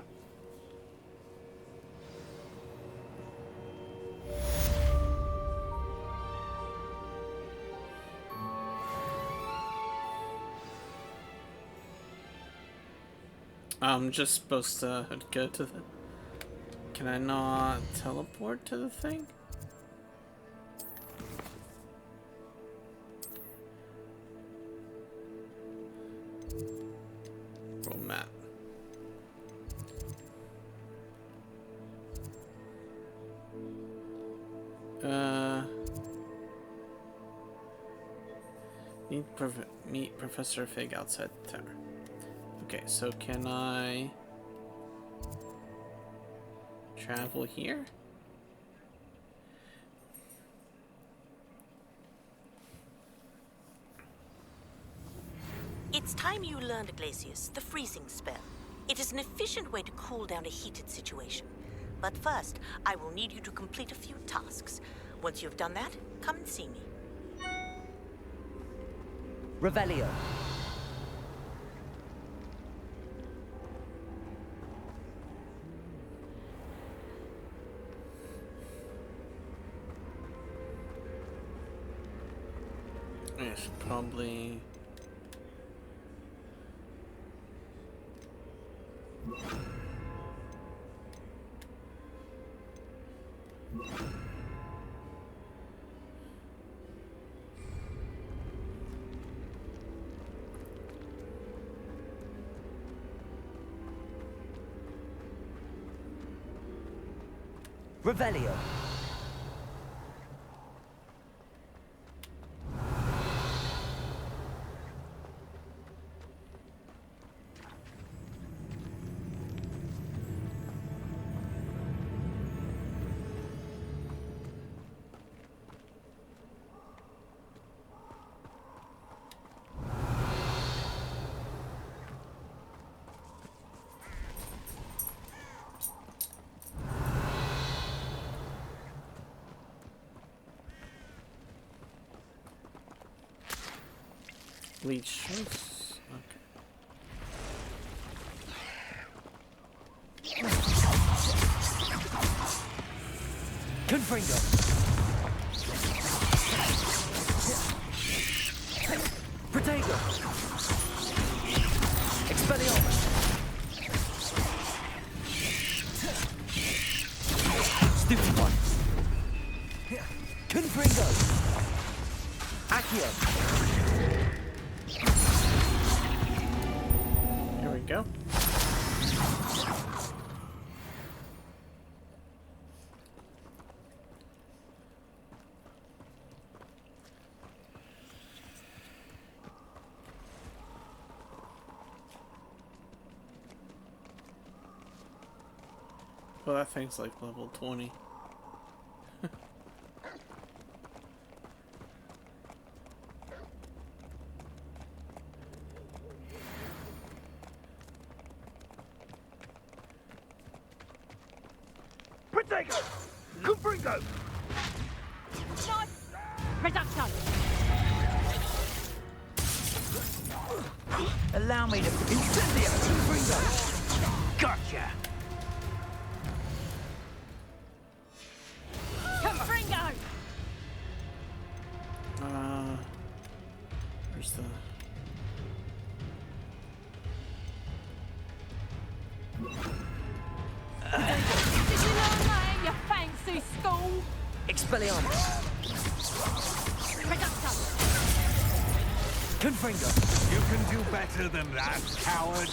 I'm just supposed to go to the... Can I not teleport to the thing? Roll map. Meet Professor Fig outside the tower. Okay, so can I travel here? It's time you learned, Glacius, the freezing spell. It is an efficient way to cool down a heated situation. But first, I will need you to complete a few tasks. Once you've done that, come and see me. Revelio. I should probably... Revelio. Leeches. Okay. Confringo. Protego. Expelliarmus. Stupid one. Confringo. Accio. Here we go. Well, that thing's like level 20. Protego! Confringo! Reduction! Allow me to... Incendio! Confringo! Gotcha! Confringo! Where's the... Did you learn that in your fancy school? Expelliarmus. Confringo. You can do better than that, coward.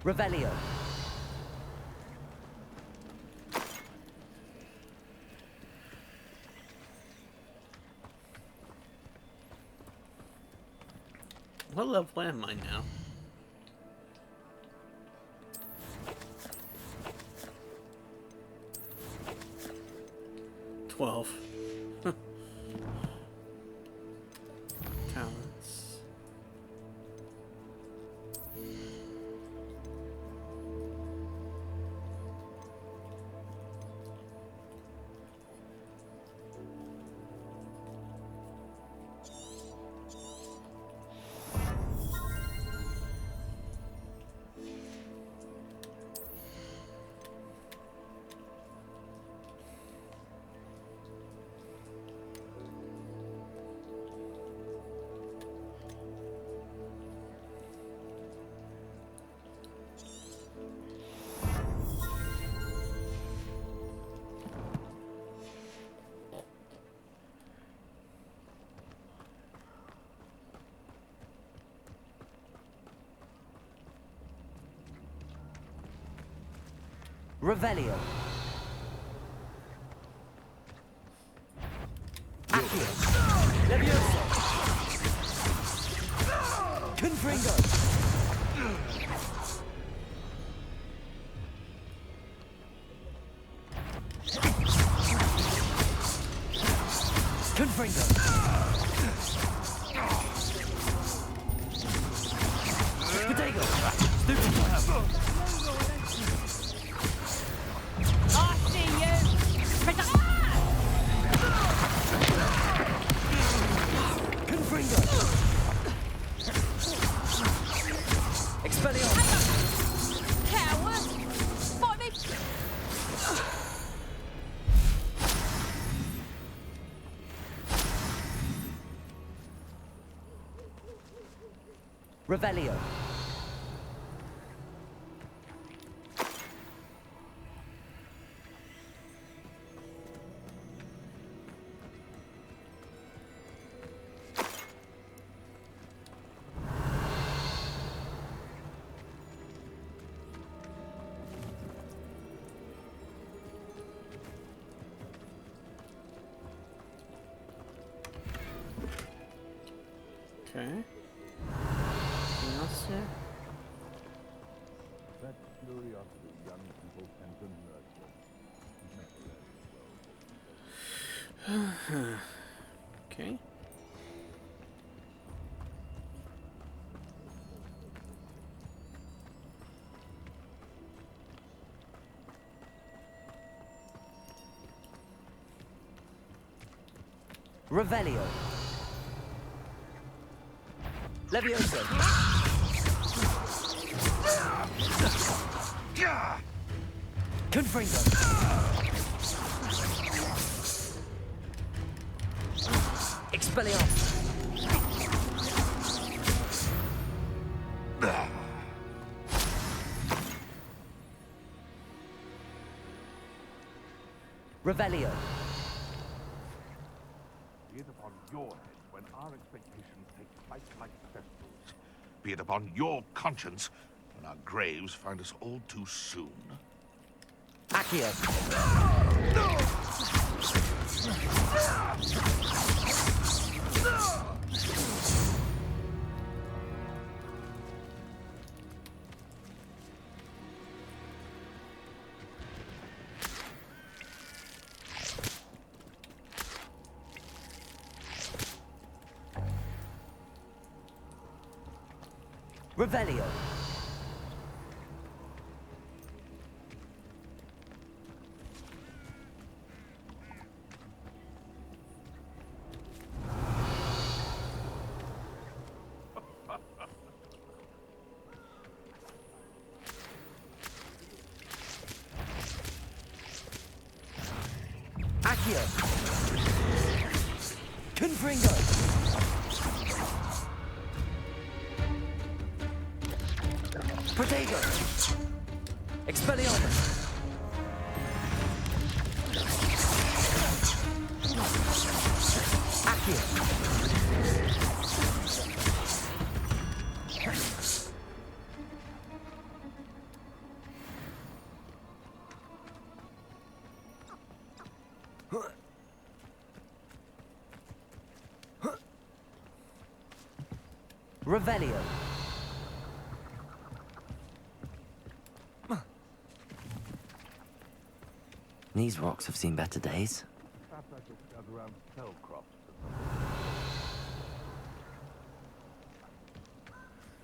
Revelio. What level am I now? Talents. Revelio. Accio. Levioso. Confringo. Confringo. Potato. Stupid. Revelio. Okay. Anything else here? That curiosity young people tend to nurture. Okay. Revelio. Levioso. Confringo. Expelliarmus. Revelio. Be it upon your head when our expectations take flight like festivals. Be it upon your conscience when our graves find us all too soon. Accio. Revelio. Accio. Confringo. Potato. Expelliarmus! Revelio. These rocks have seen better days. Perhaps I should scout around cell crops.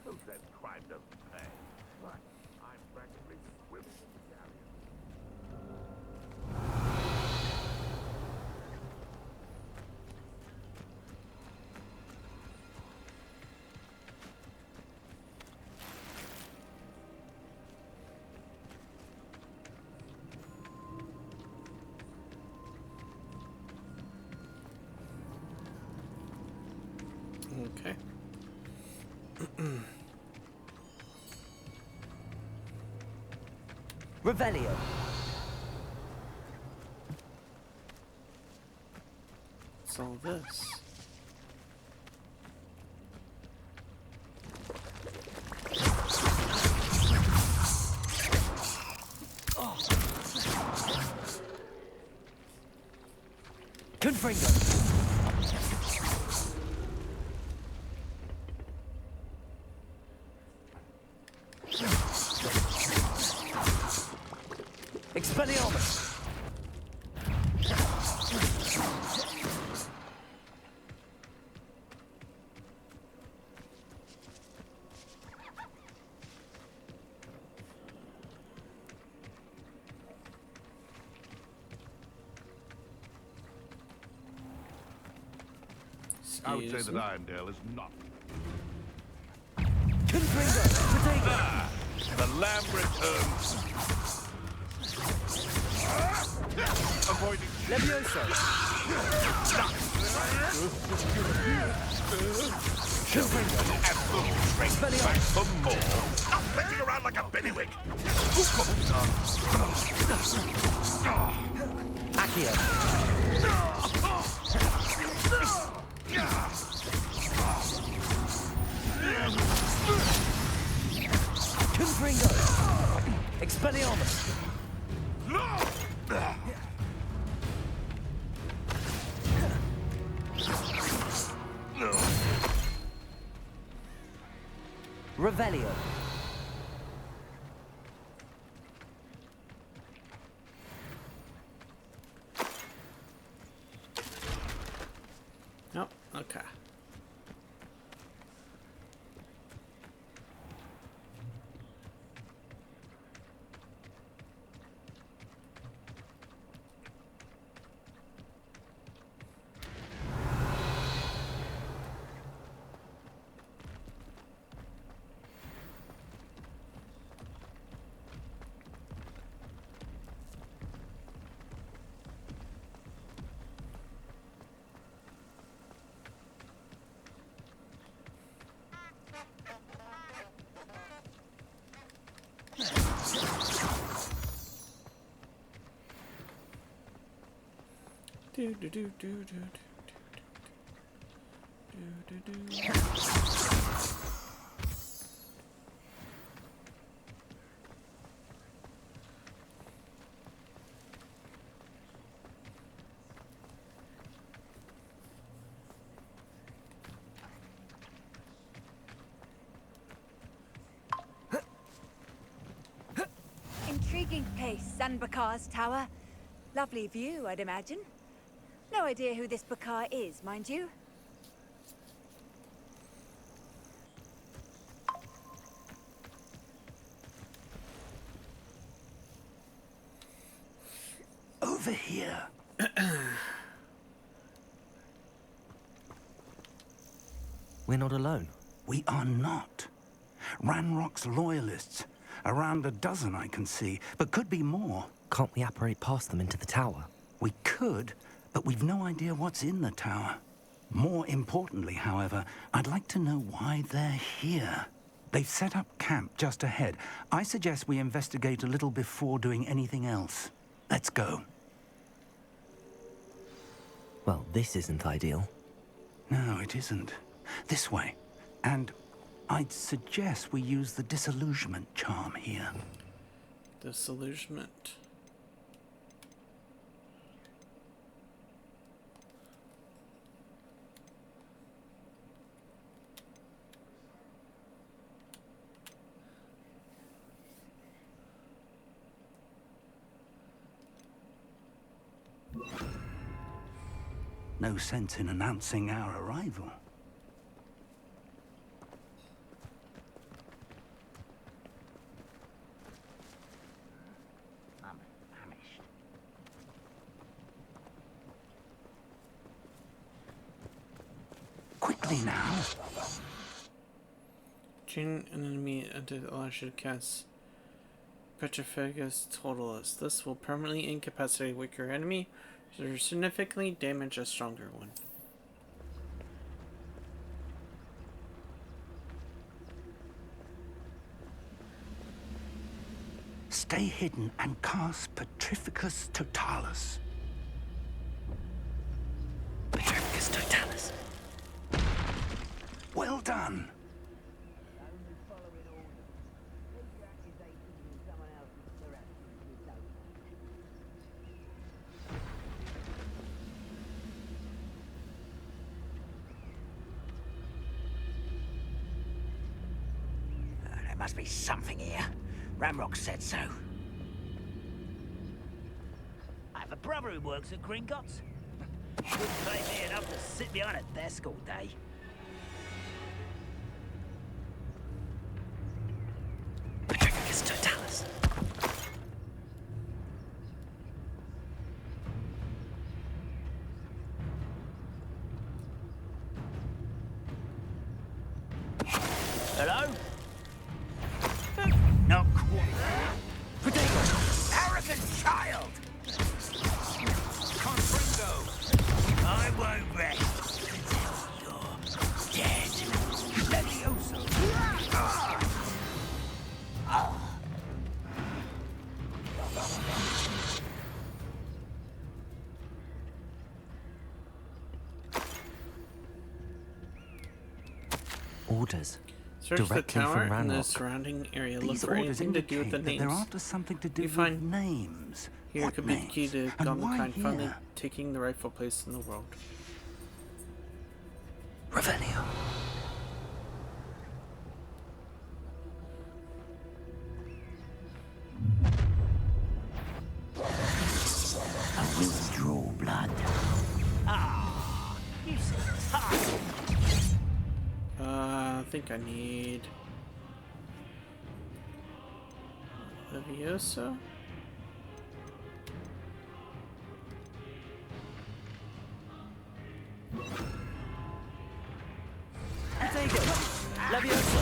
Who said crime doesn't pay? Right. I'm practically swimming in the area. Okay. Revelio. What's all this? Confringo. Expelliarmus! I would say that Irondale is not. Confringo! The lamb returns. Avoiding. Levioso! Back for more. Stop fetching around like a bennywig. Accio. Confringo. Expelliarmus. Revelio. Nope. Okay. Do do do do do do do do do. Intriguing place, Sanbakar's tower. Lovely view, I'd imagine. No idea who this Bakar is, mind you. Over here. We're not alone. We are not. Ranrock's loyalists. Around a dozen I can see, but could be more. Can't we apparate past them into the tower? We could, but we've no idea what's in the tower. More importantly, however, I'd like to know why they're here. They've set up camp just ahead. I suggest we investigate a little before doing anything else. Let's go. Well, this isn't ideal. No, it isn't. This way. And I'd suggest we use the disillusionment charm here. Disillusionment. No sense in announcing our arrival. I'm famished. Quickly now. Chain an enemy until it allows you to cast Petrifacus Totalis. This will permanently incapacitate a weaker enemy or significantly damage a stronger one. Stay hidden and cast Petrificus Totalis. Petrificus Totalis. Well done. There must be something here. Ramrock said so. I have a brother who works at Gringotts. Wouldn't pay me enough to sit behind a desk all day. Petrificus Totalis. Hello? Not quite. Arrogant child! Confringo! I won't rest until you're dead. Levioso! Orders. Search the directly tower from and the Ranrock. surrounding area. Look These for orders anything to do with indicate the that they're names. after something to do You with find names. here What could be the key to names? And why Gummankind finally here? taking the rightful place in the world. Revelio. I will draw blood. Ah, you seem tired. I think I need Leviosa. Take it. Levioso.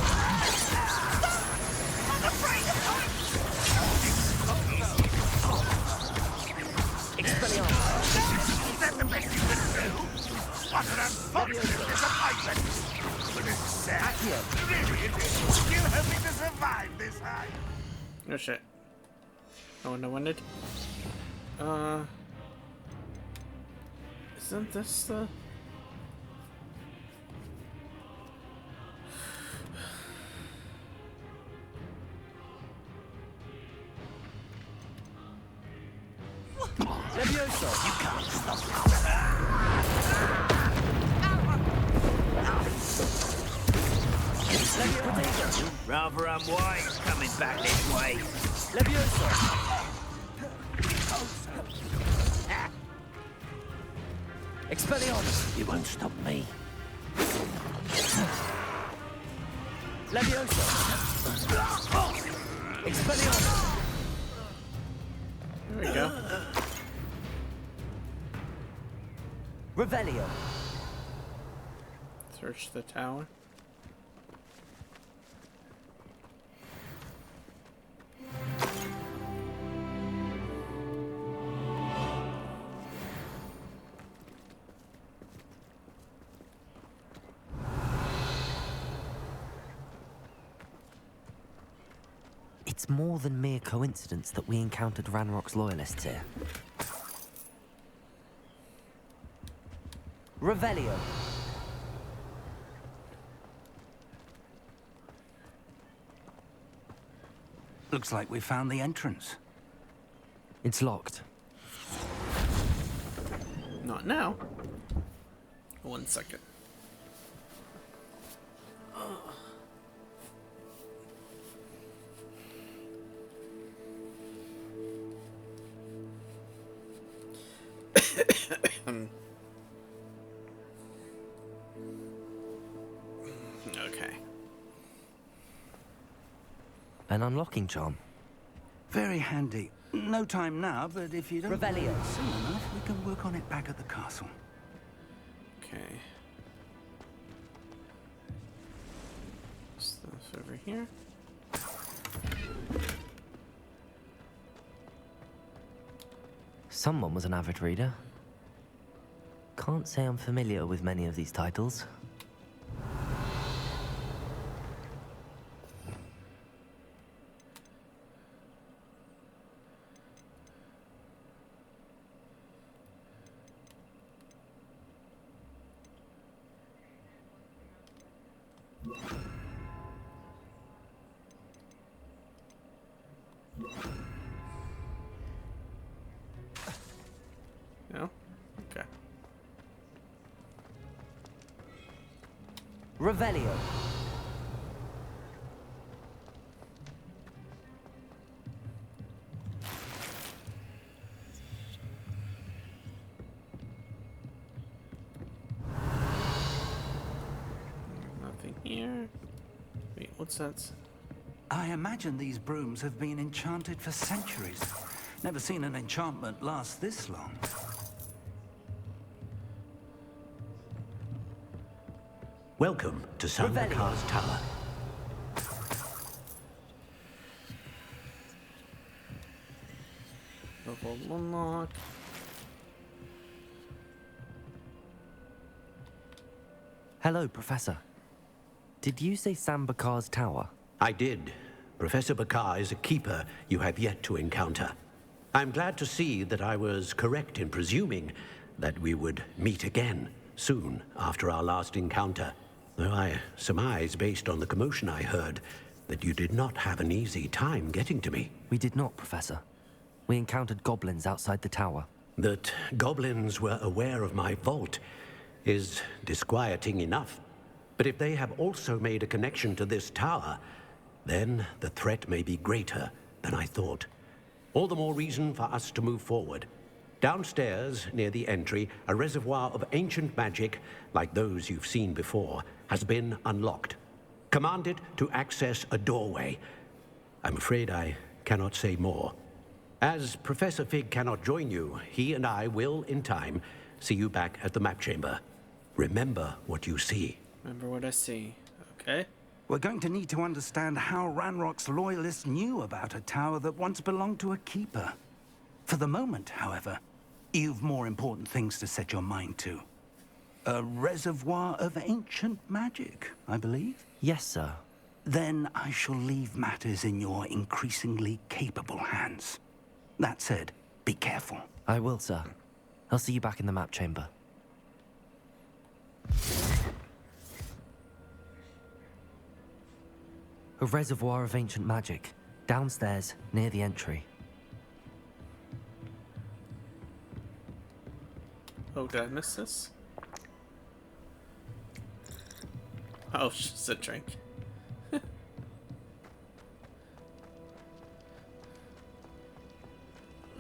Is that the best you can do? What an unfortunate disappointment! But it's sad. Really, it is. Still hoping to survive this high. Oh shit. Oh, no one did. Isn't this the... Levioso. You can't stop Levioso. Rather unwise coming back this way. Levioso. Expelliarmus. You won't stop me. Levioso. Expelliarmus. There we go. Revelio. Search the tower. It's more than mere coincidence that we encountered Ranrock's loyalists here. Revelio. Looks like we found the entrance. It's locked. Not now. 1 second. Okay. An unlocking charm. Very handy. No time now, but if you don't Revelio. learn it soon enough, we can work on it back at the castle. Okay. Stuff over here. Someone was an avid reader. Can't say I'm familiar with many of these titles. No? Okay. Revelio. Nothing here. Wait, what's that? I imagine these brooms have been enchanted for centuries. Never seen an enchantment last this long. Welcome to Sandakar's Tower. Level unlock. Hello, Professor. Did you say Sambakar's Tower? I did. Professor Bakar is a keeper you have yet to encounter. I'm glad to see that I was correct in presuming that we would meet again soon after our last encounter. Though I surmise, based on the commotion I heard, that you did not have an easy time getting to me. We did not, Professor. We encountered goblins outside the tower. That goblins were aware of my vault is disquieting enough. But if they have also made a connection to this tower, then the threat may be greater than I thought. All the more reason for us to move forward. Downstairs, near the entry, a reservoir of ancient magic, like those you've seen before, has been unlocked. Commanded to access a doorway. I'm afraid I cannot say more. As Professor Fig cannot join you, he and I will, in time, see you back at the map chamber. Remember what you see. Remember what I see. Okay. We're going to need to understand how Ranrock's loyalists knew about a tower that once belonged to a keeper. For the moment, however, you've more important things to set your mind to. A reservoir of ancient magic, I believe? Yes, sir. Then I shall leave matters in your increasingly capable hands. That said, be careful. I will, sir. I'll see you back in the map chamber. A reservoir of ancient magic, downstairs, near the entry. Oh, did I miss this? Oh, it's just a drink.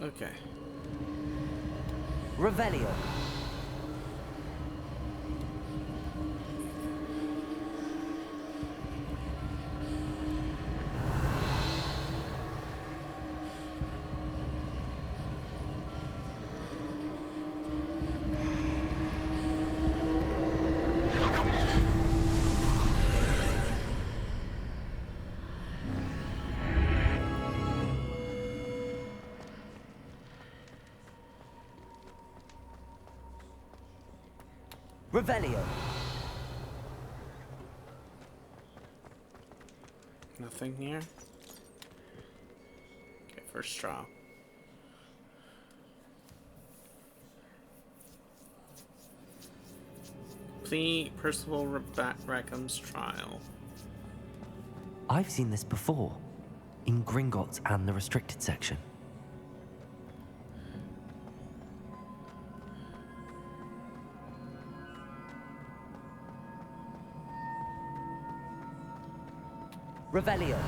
Okay. Revelio. Revelio. Nothing here. first trial. Complete Percival Rackham's trial. I've seen this before, in Gringotts and the restricted section. Revelio.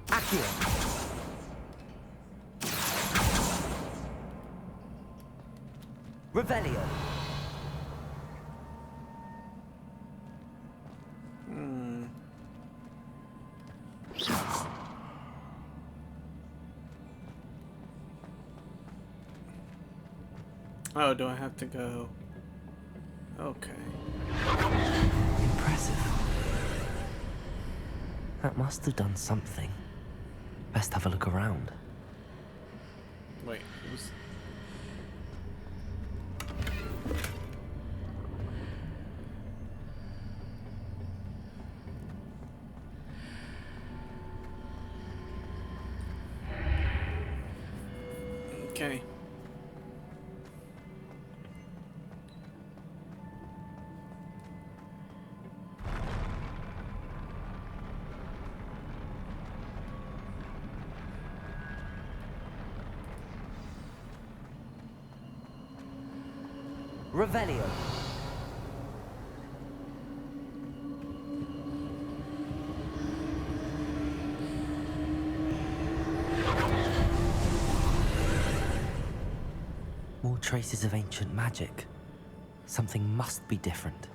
Accio. Revelio. Oh, do I have to go? Okay. Impressive. That must have done something. Best have a look around. Wait, who's... Okay. Revelio. More traces of ancient magic. Something must be different.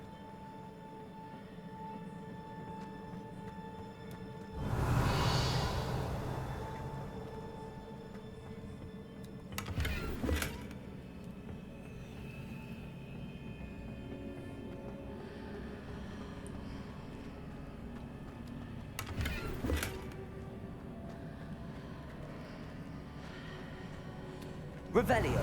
Revelio.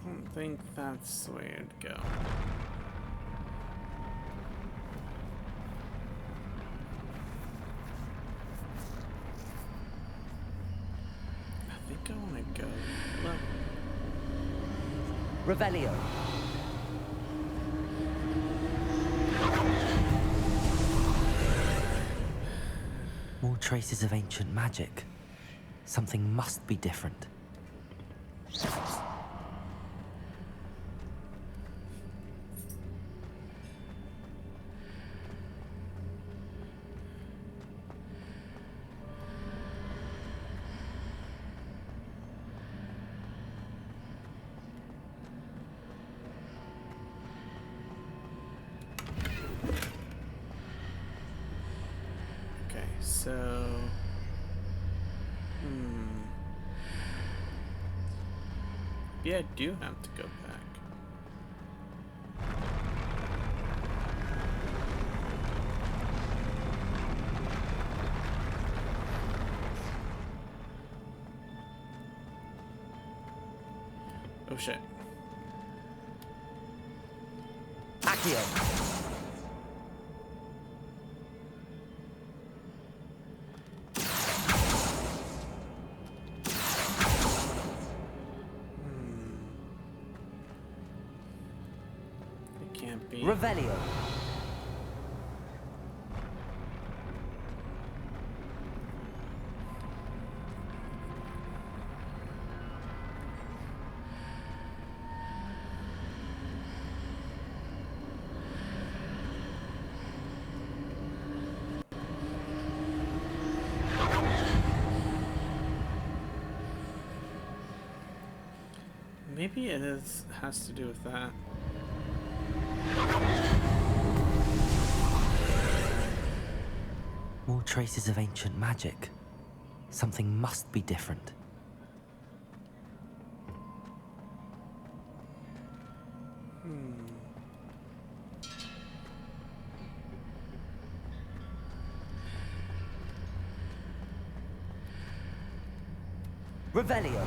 I think that's the way it'd go. I think I want to go. Look. Revelio. More traces of ancient magic. Something must be different. Okay, so... Yeah, I do have to go back. Oh shit. Accio. It can't be. Revelio. Maybe it has to do with that. More traces of ancient magic. Something must be different. Revelio.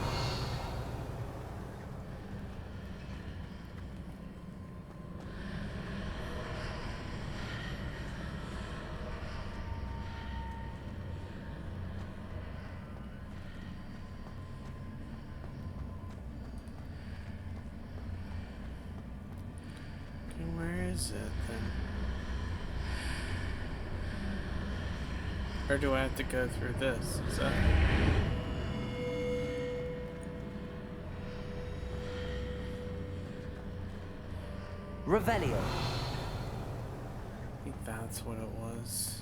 Where is it then? Or do I have to go through this? Is that... Revelio. I think that's what it was.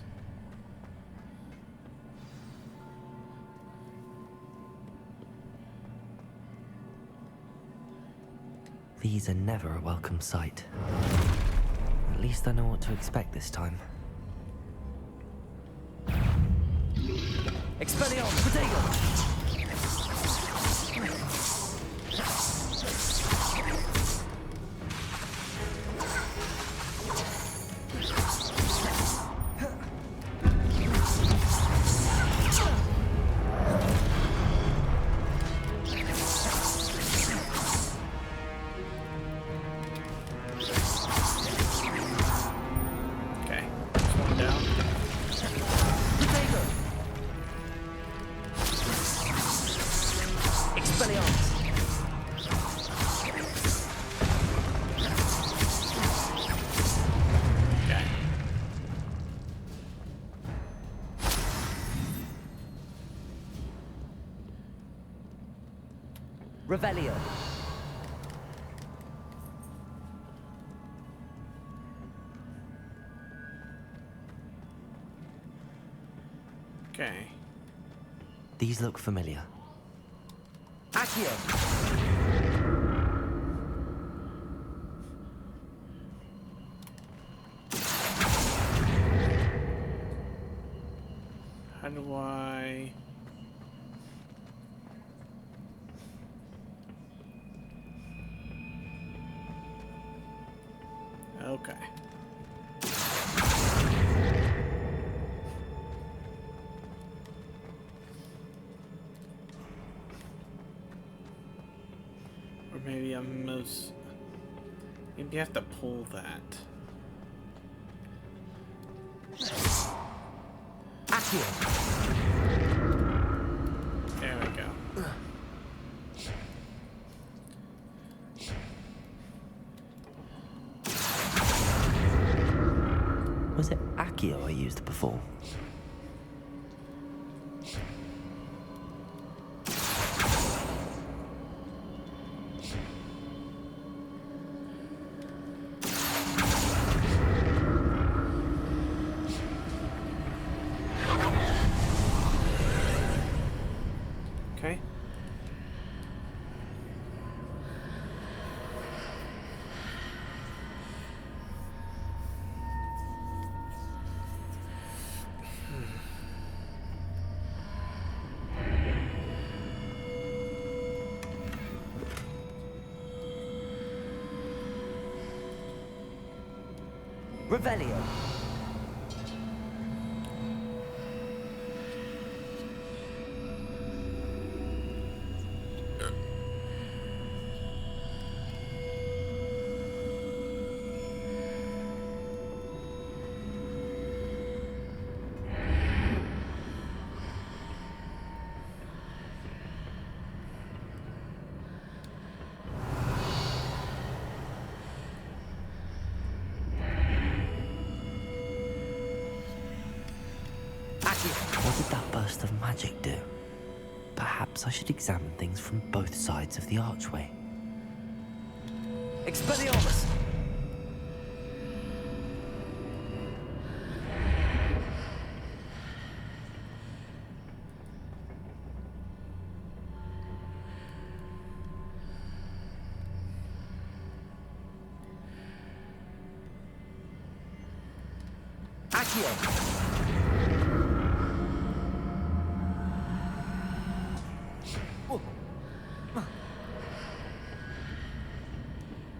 These are never a welcome sight. At least I know what to expect this time. Expelliarmus! Protego! Revelio. Okay. These look familiar. Accio! How do I... Okay. Or maybe maybe I have to pull that. Accio! There we go. Was it Accio I used before? Okay. Revelio. What did that burst of magic do? Perhaps I should examine things from both sides of the archway. Expelliarmus!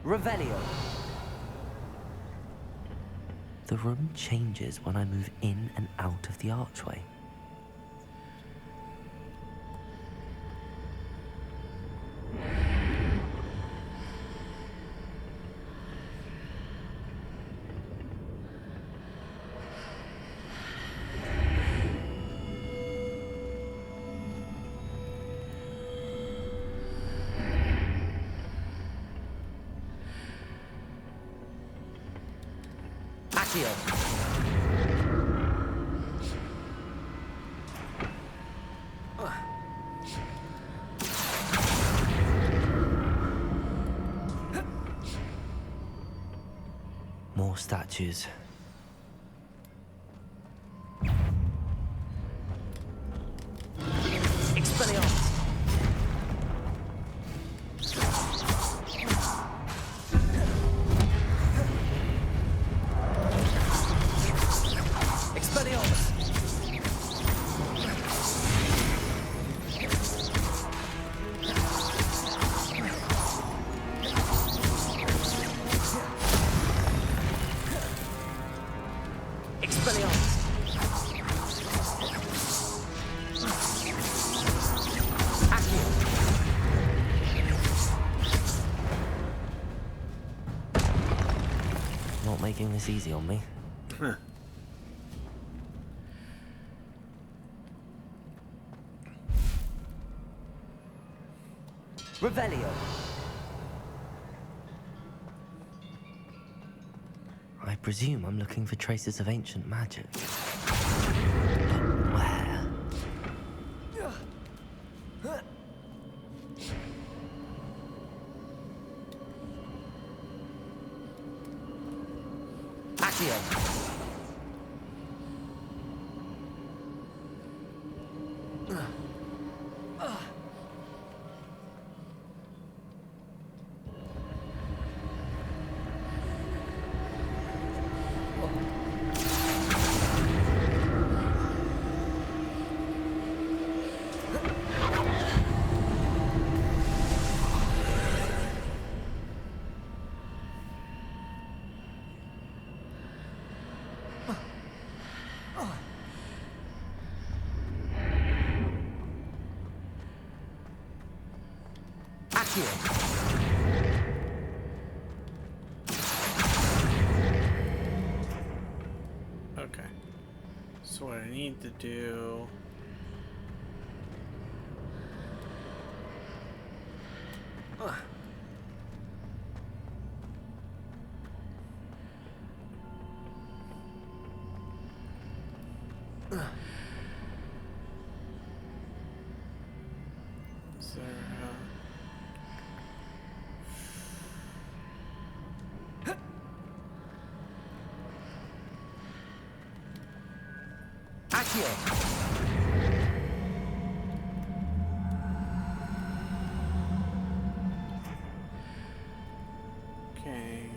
Revelio. The room changes when I move in and out of the archway. More statues. Expelliarmus! Expelliarmus! Not making this easy on me. Revelio. I presume I'm looking for traces of ancient magic. But where? Accio. Okay. So what I need to do... Is there, Okay.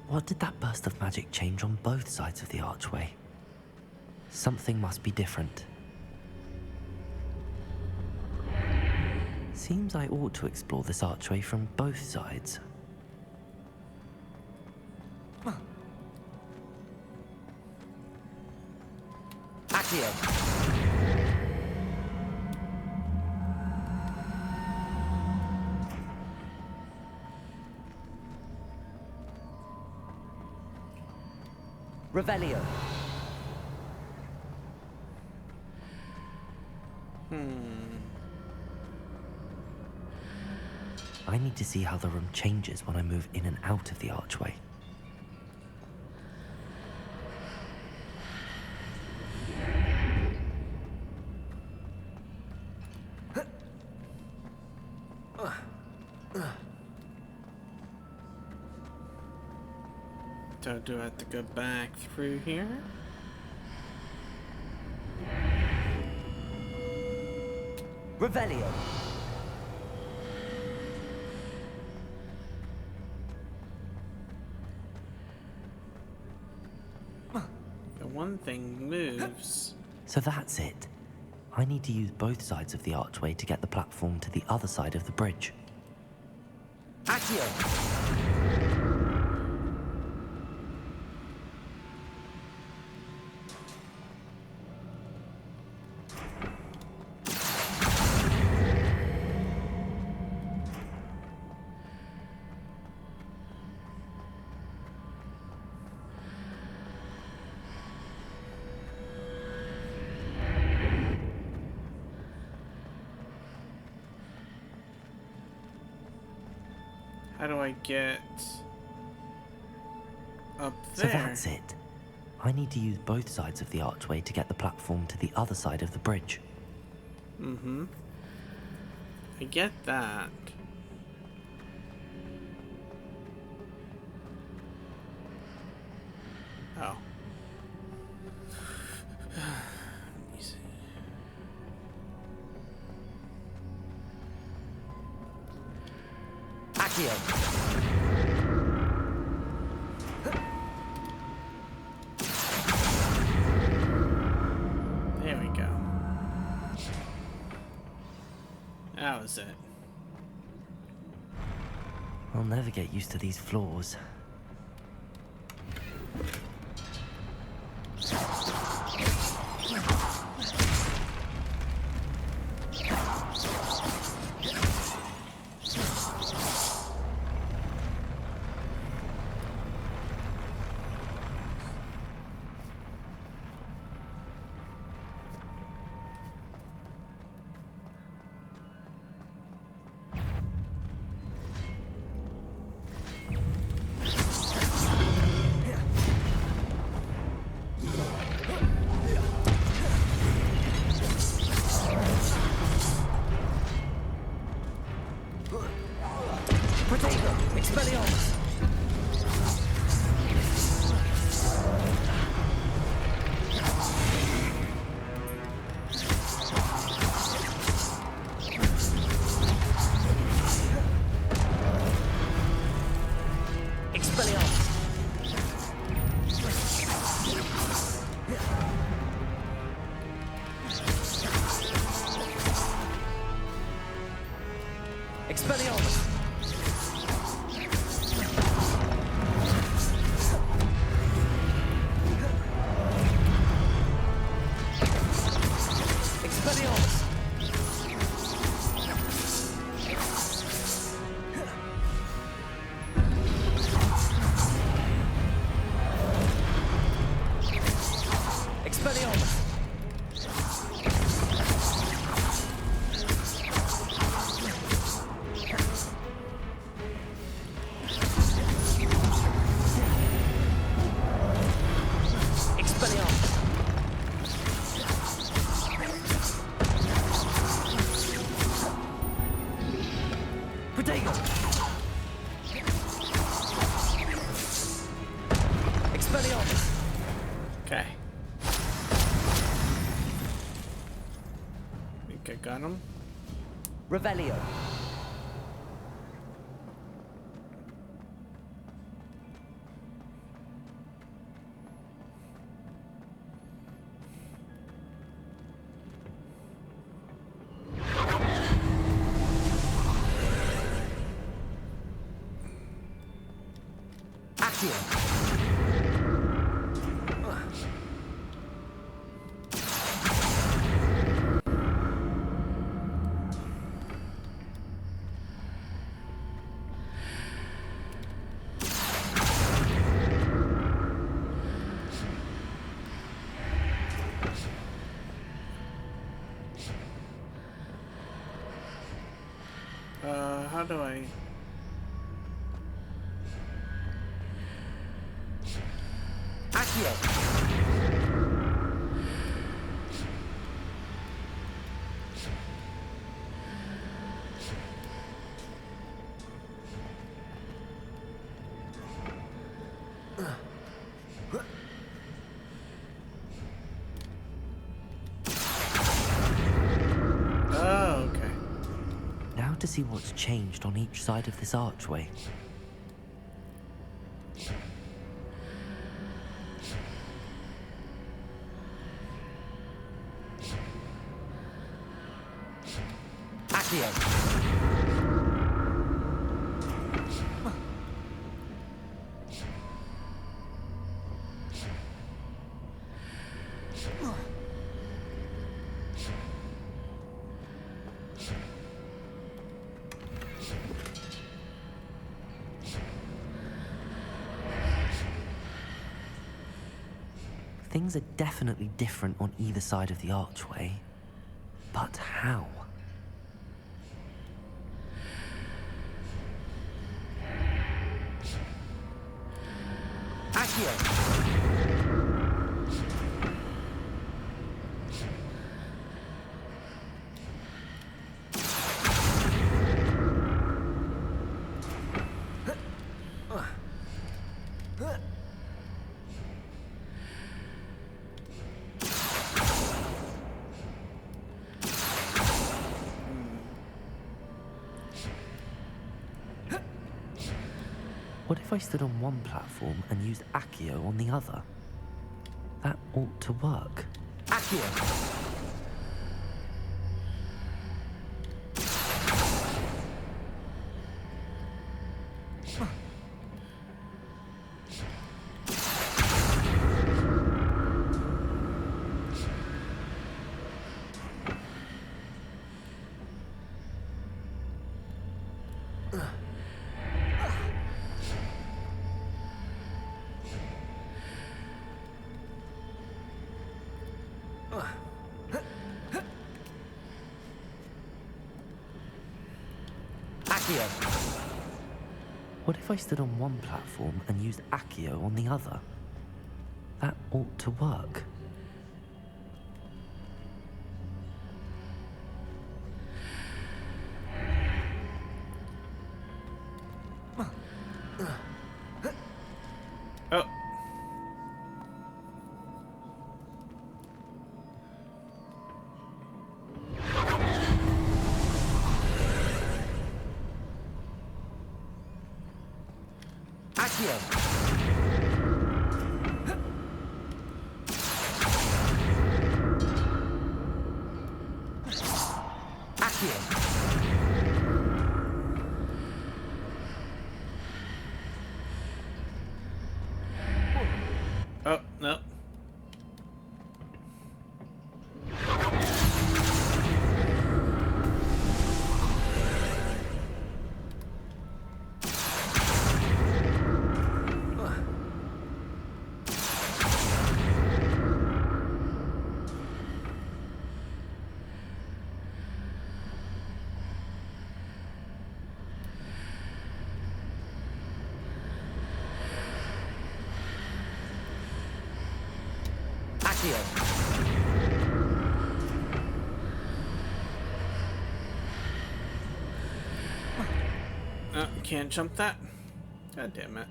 What did that burst of magic change on both sides of the archway? Something must be different. Seems I ought to explore this archway from both sides. Accio! Revelio. I need to see how the room changes when I move in and out of the archway. So do I have to go back through here? Revelio. one thing moves. So that's it. I need to use both sides of the archway to get the platform to the other side of the bridge. Accio! How do I get up there? So that's it. I need to use both sides of the archway to get the platform to the other side of the bridge. Mm-hmm. I get that. Oh. Let me see. Accio! There we go. That was it. I'll never get used to these floors. Okay. Think I got him. Revelio. How do I... Oh, okay. Now to see what's changed on each side of this archway. Things are definitely different on either side of the archway. But how? What if I stood on one platform and used Accio on the other? That ought to work. What if I stood on one platform and used Accio on the other? That ought to work. Oh. Oh, no. Can't jump that? God damn it.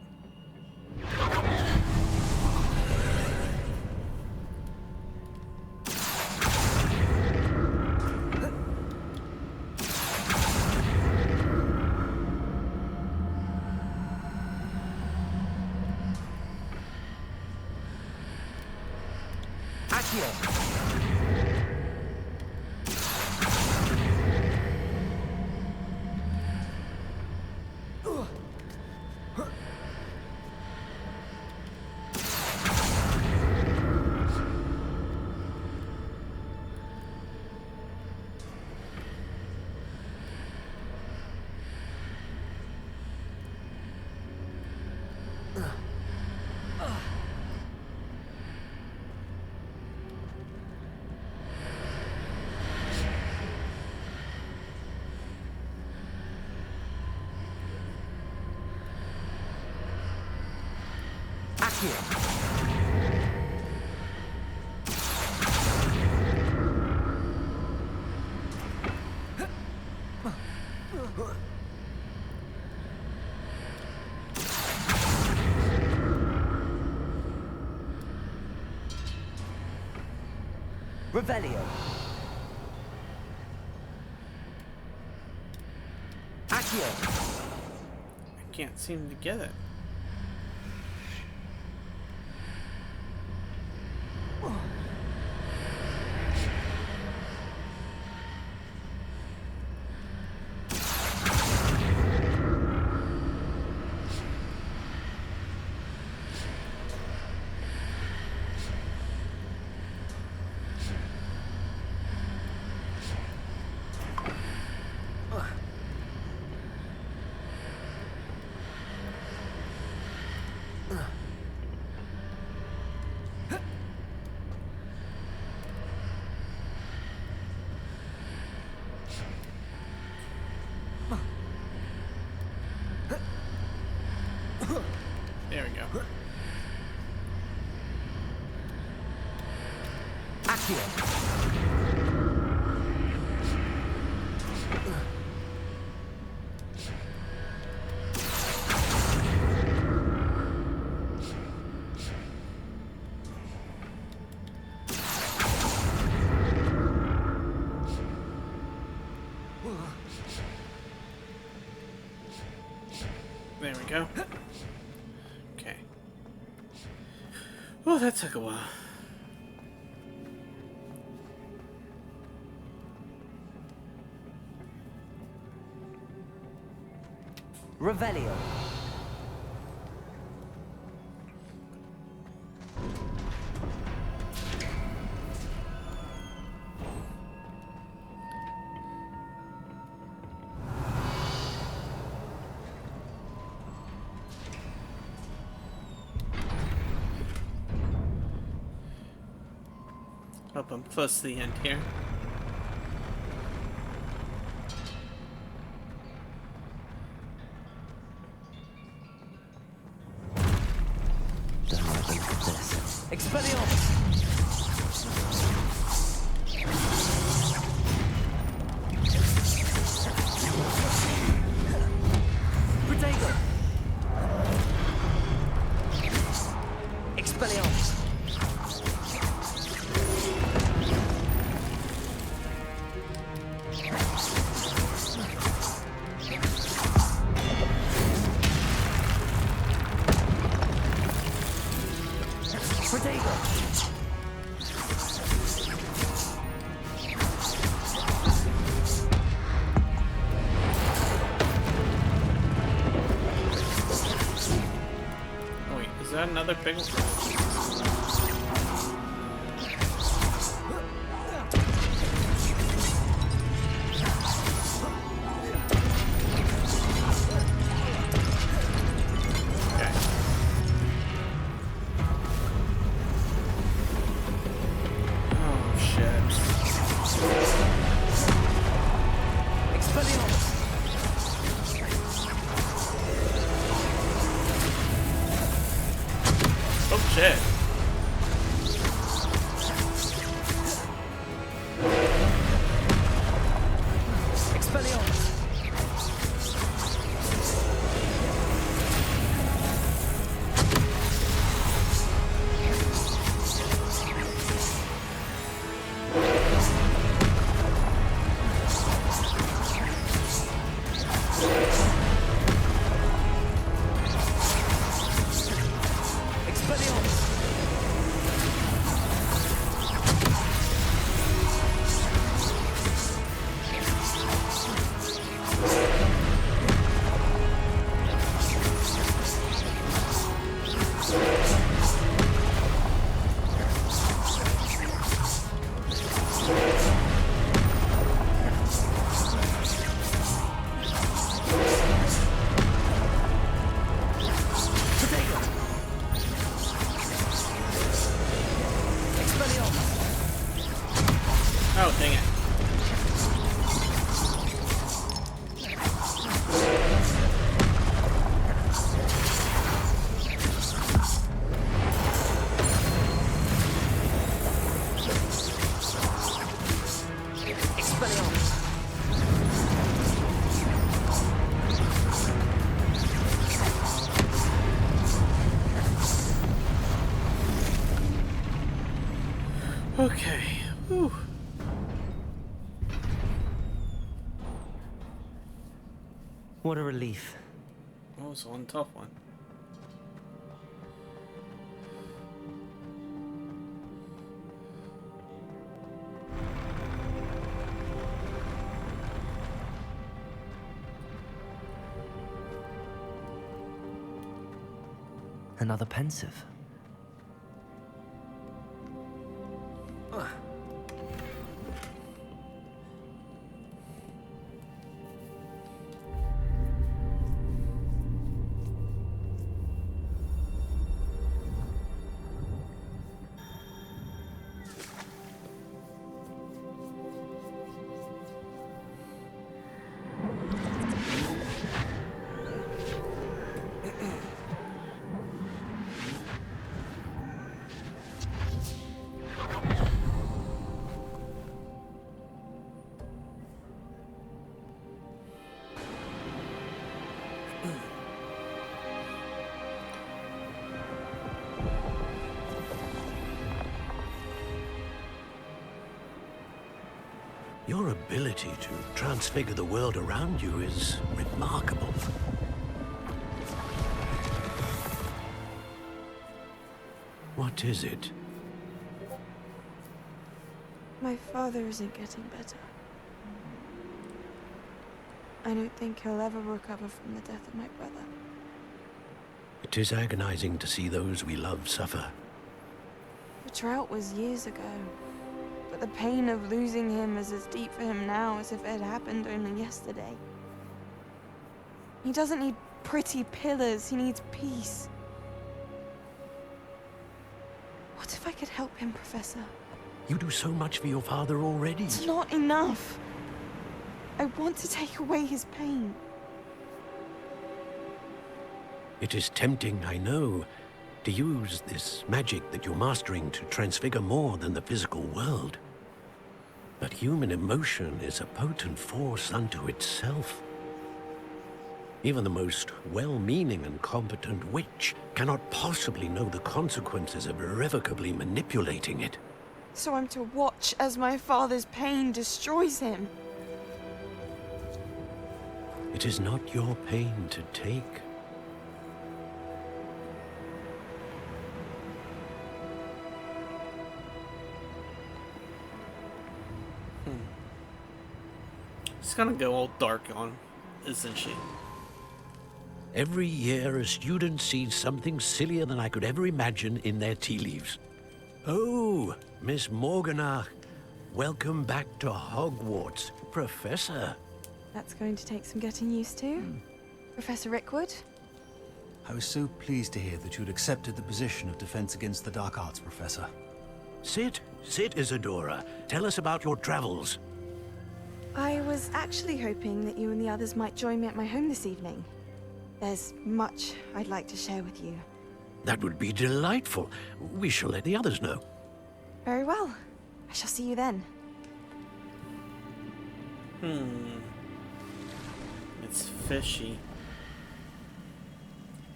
Revelio. Accio. I can't seem to get it. There we go. There we go. Okay. Well, that took a while. Revelio. Hope I'm close to the end here. Don't like the look of this. Expelliarmus! Protego! Expelliarmus! Oh wait, is that another big one? Oh shit. Expelliarmus! Oh, dang it. Okay. Whew. What a relief. That was one tough one. Another pensive. Your ability to transfigure the world around you is remarkable. What is it? My father isn't getting better. I don't think he'll ever recover from the death of my brother. It is agonizing to see those we love suffer. The drought was years ago, but the pain of losing him is as deep for him now as if it had happened only yesterday. He doesn't need pretty pillars, he needs peace. What if I could help him, Professor? You do so much for your father already. It's not enough. I want to take away his pain. It is tempting, I know, to use this magic that you're mastering to transfigure more than the physical world. But human emotion is a potent force unto itself. Even the most well-meaning and competent witch cannot possibly know the consequences of irrevocably manipulating it. So I'm to watch as my father's pain destroys him. It is not your pain to take. She's gonna go all dark on, isn't she? Every year, a student sees something sillier than I could ever imagine in their tea leaves. Oh, Miss Morganach, welcome back to Hogwarts, Professor. That's going to take some getting used to. Professor Rickwood? I was so pleased to hear that you'd accepted the position of Defense Against the Dark Arts, Professor. Sit, Isadora. Tell us about your travels. I was actually hoping that you and the others might join me at my home this evening. There's much I'd like to share with you. That would be delightful. We shall let the others know. Very well. I shall see you then. It's fishy.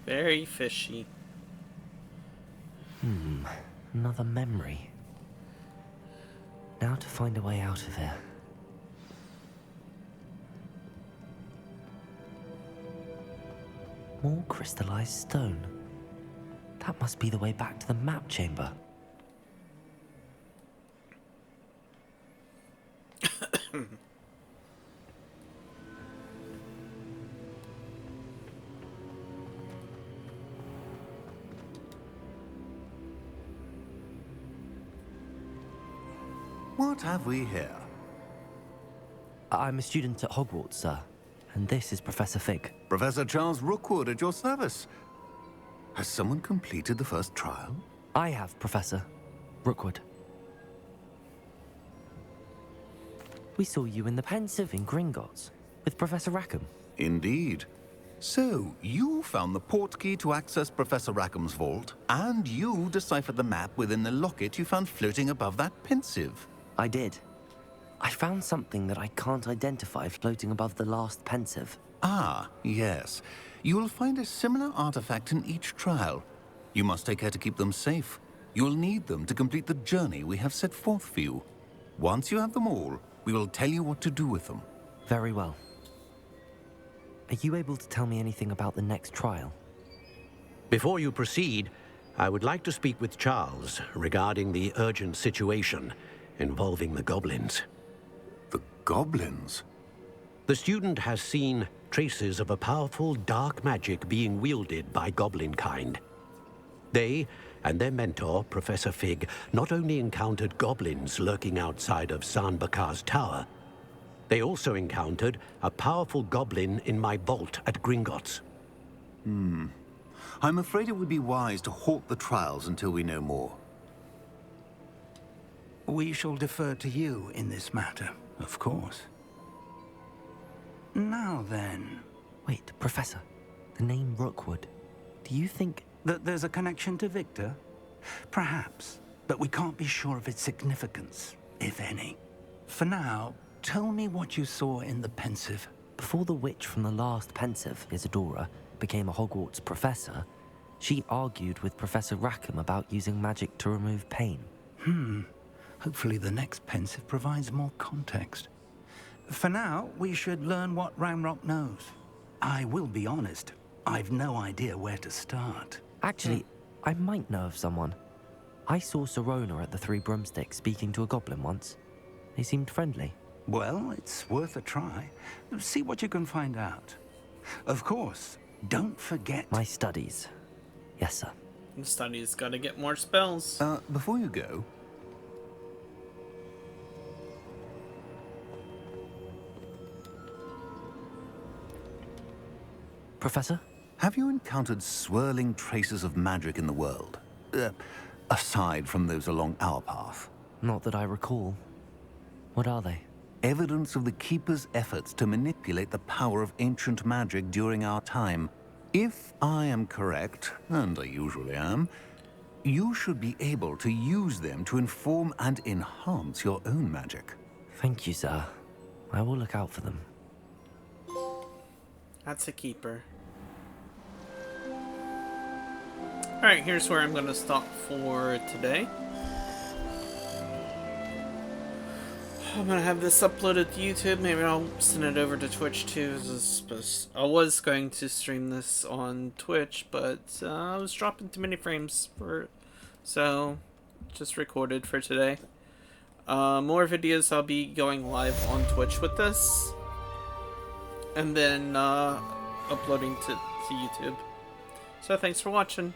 Very fishy. Another memory. Now to find a way out of here. More crystallized stone. That must be the way back to the map chamber. What have we here? I'm a student at Hogwarts, sir. And this is Professor Fig. Professor Charles Rookwood at your service. Has someone completed the first trial? I have, Professor Rookwood. We saw you in the Pensive in Gringotts with Professor Rackham. Indeed. So, you found the portkey to access Professor Rackham's vault, and you deciphered the map within the locket you found floating above that Pensive. I did. I found something that I can't identify floating above the last Pensive. Ah, yes. You will find a similar artifact in each trial. You must take care to keep them safe. You'll need them to complete the journey we have set forth for you. Once you have them all, we will tell you what to do with them. Very well. Are you able to tell me anything about the next trial? Before you proceed, I would like to speak with Charles regarding the urgent situation involving the goblins. The goblins? The student has seen traces of a powerful dark magic being wielded by goblin kind. They and their mentor, Professor Fig, not only encountered goblins lurking outside of San Bakar's tower, they also encountered a powerful goblin in my vault at Gringotts. I'm afraid it would be wise to halt the trials until we know more. We shall defer to you in this matter, of course. Now then... Wait, Professor. The name Rookwood. Do you think... that there's a connection to Victor? Perhaps, but we can't be sure of its significance, if any. For now, tell me what you saw in the Pensive. Before the witch from the last Pensive, Isadora, became a Hogwarts professor, she argued with Professor Rackham about using magic to remove pain. Hopefully the next Pensive provides more context. For now, we should learn what Ranrock knows. I will be honest, I've no idea where to start. Actually, I might know of someone. I saw Sirona at the Three Broomsticks speaking to a goblin once. They seemed friendly. Well, it's worth a try. See what you can find out. Of course, don't forget... My studies. Yes, sir. The study's gotta get more spells. Before you go... Professor? Have you encountered swirling traces of magic in the world? Aside from those along our path? Not that I recall. What are they? Evidence of the Keeper's efforts to manipulate the power of ancient magic during our time. If I am correct, and I usually am, you should be able to use them to inform and enhance your own magic. Thank you, sir. I will look out for them. That's a keeper. Alright, here's where I'm going to stop for today. I'm going to have this uploaded to YouTube. Maybe I'll send it over to Twitch too. I was going to stream this on Twitch, but I was dropping too many frames for it. So, just recorded for today. More videos, I'll be going live on Twitch with this. And then uploading to YouTube. So thanks for watching.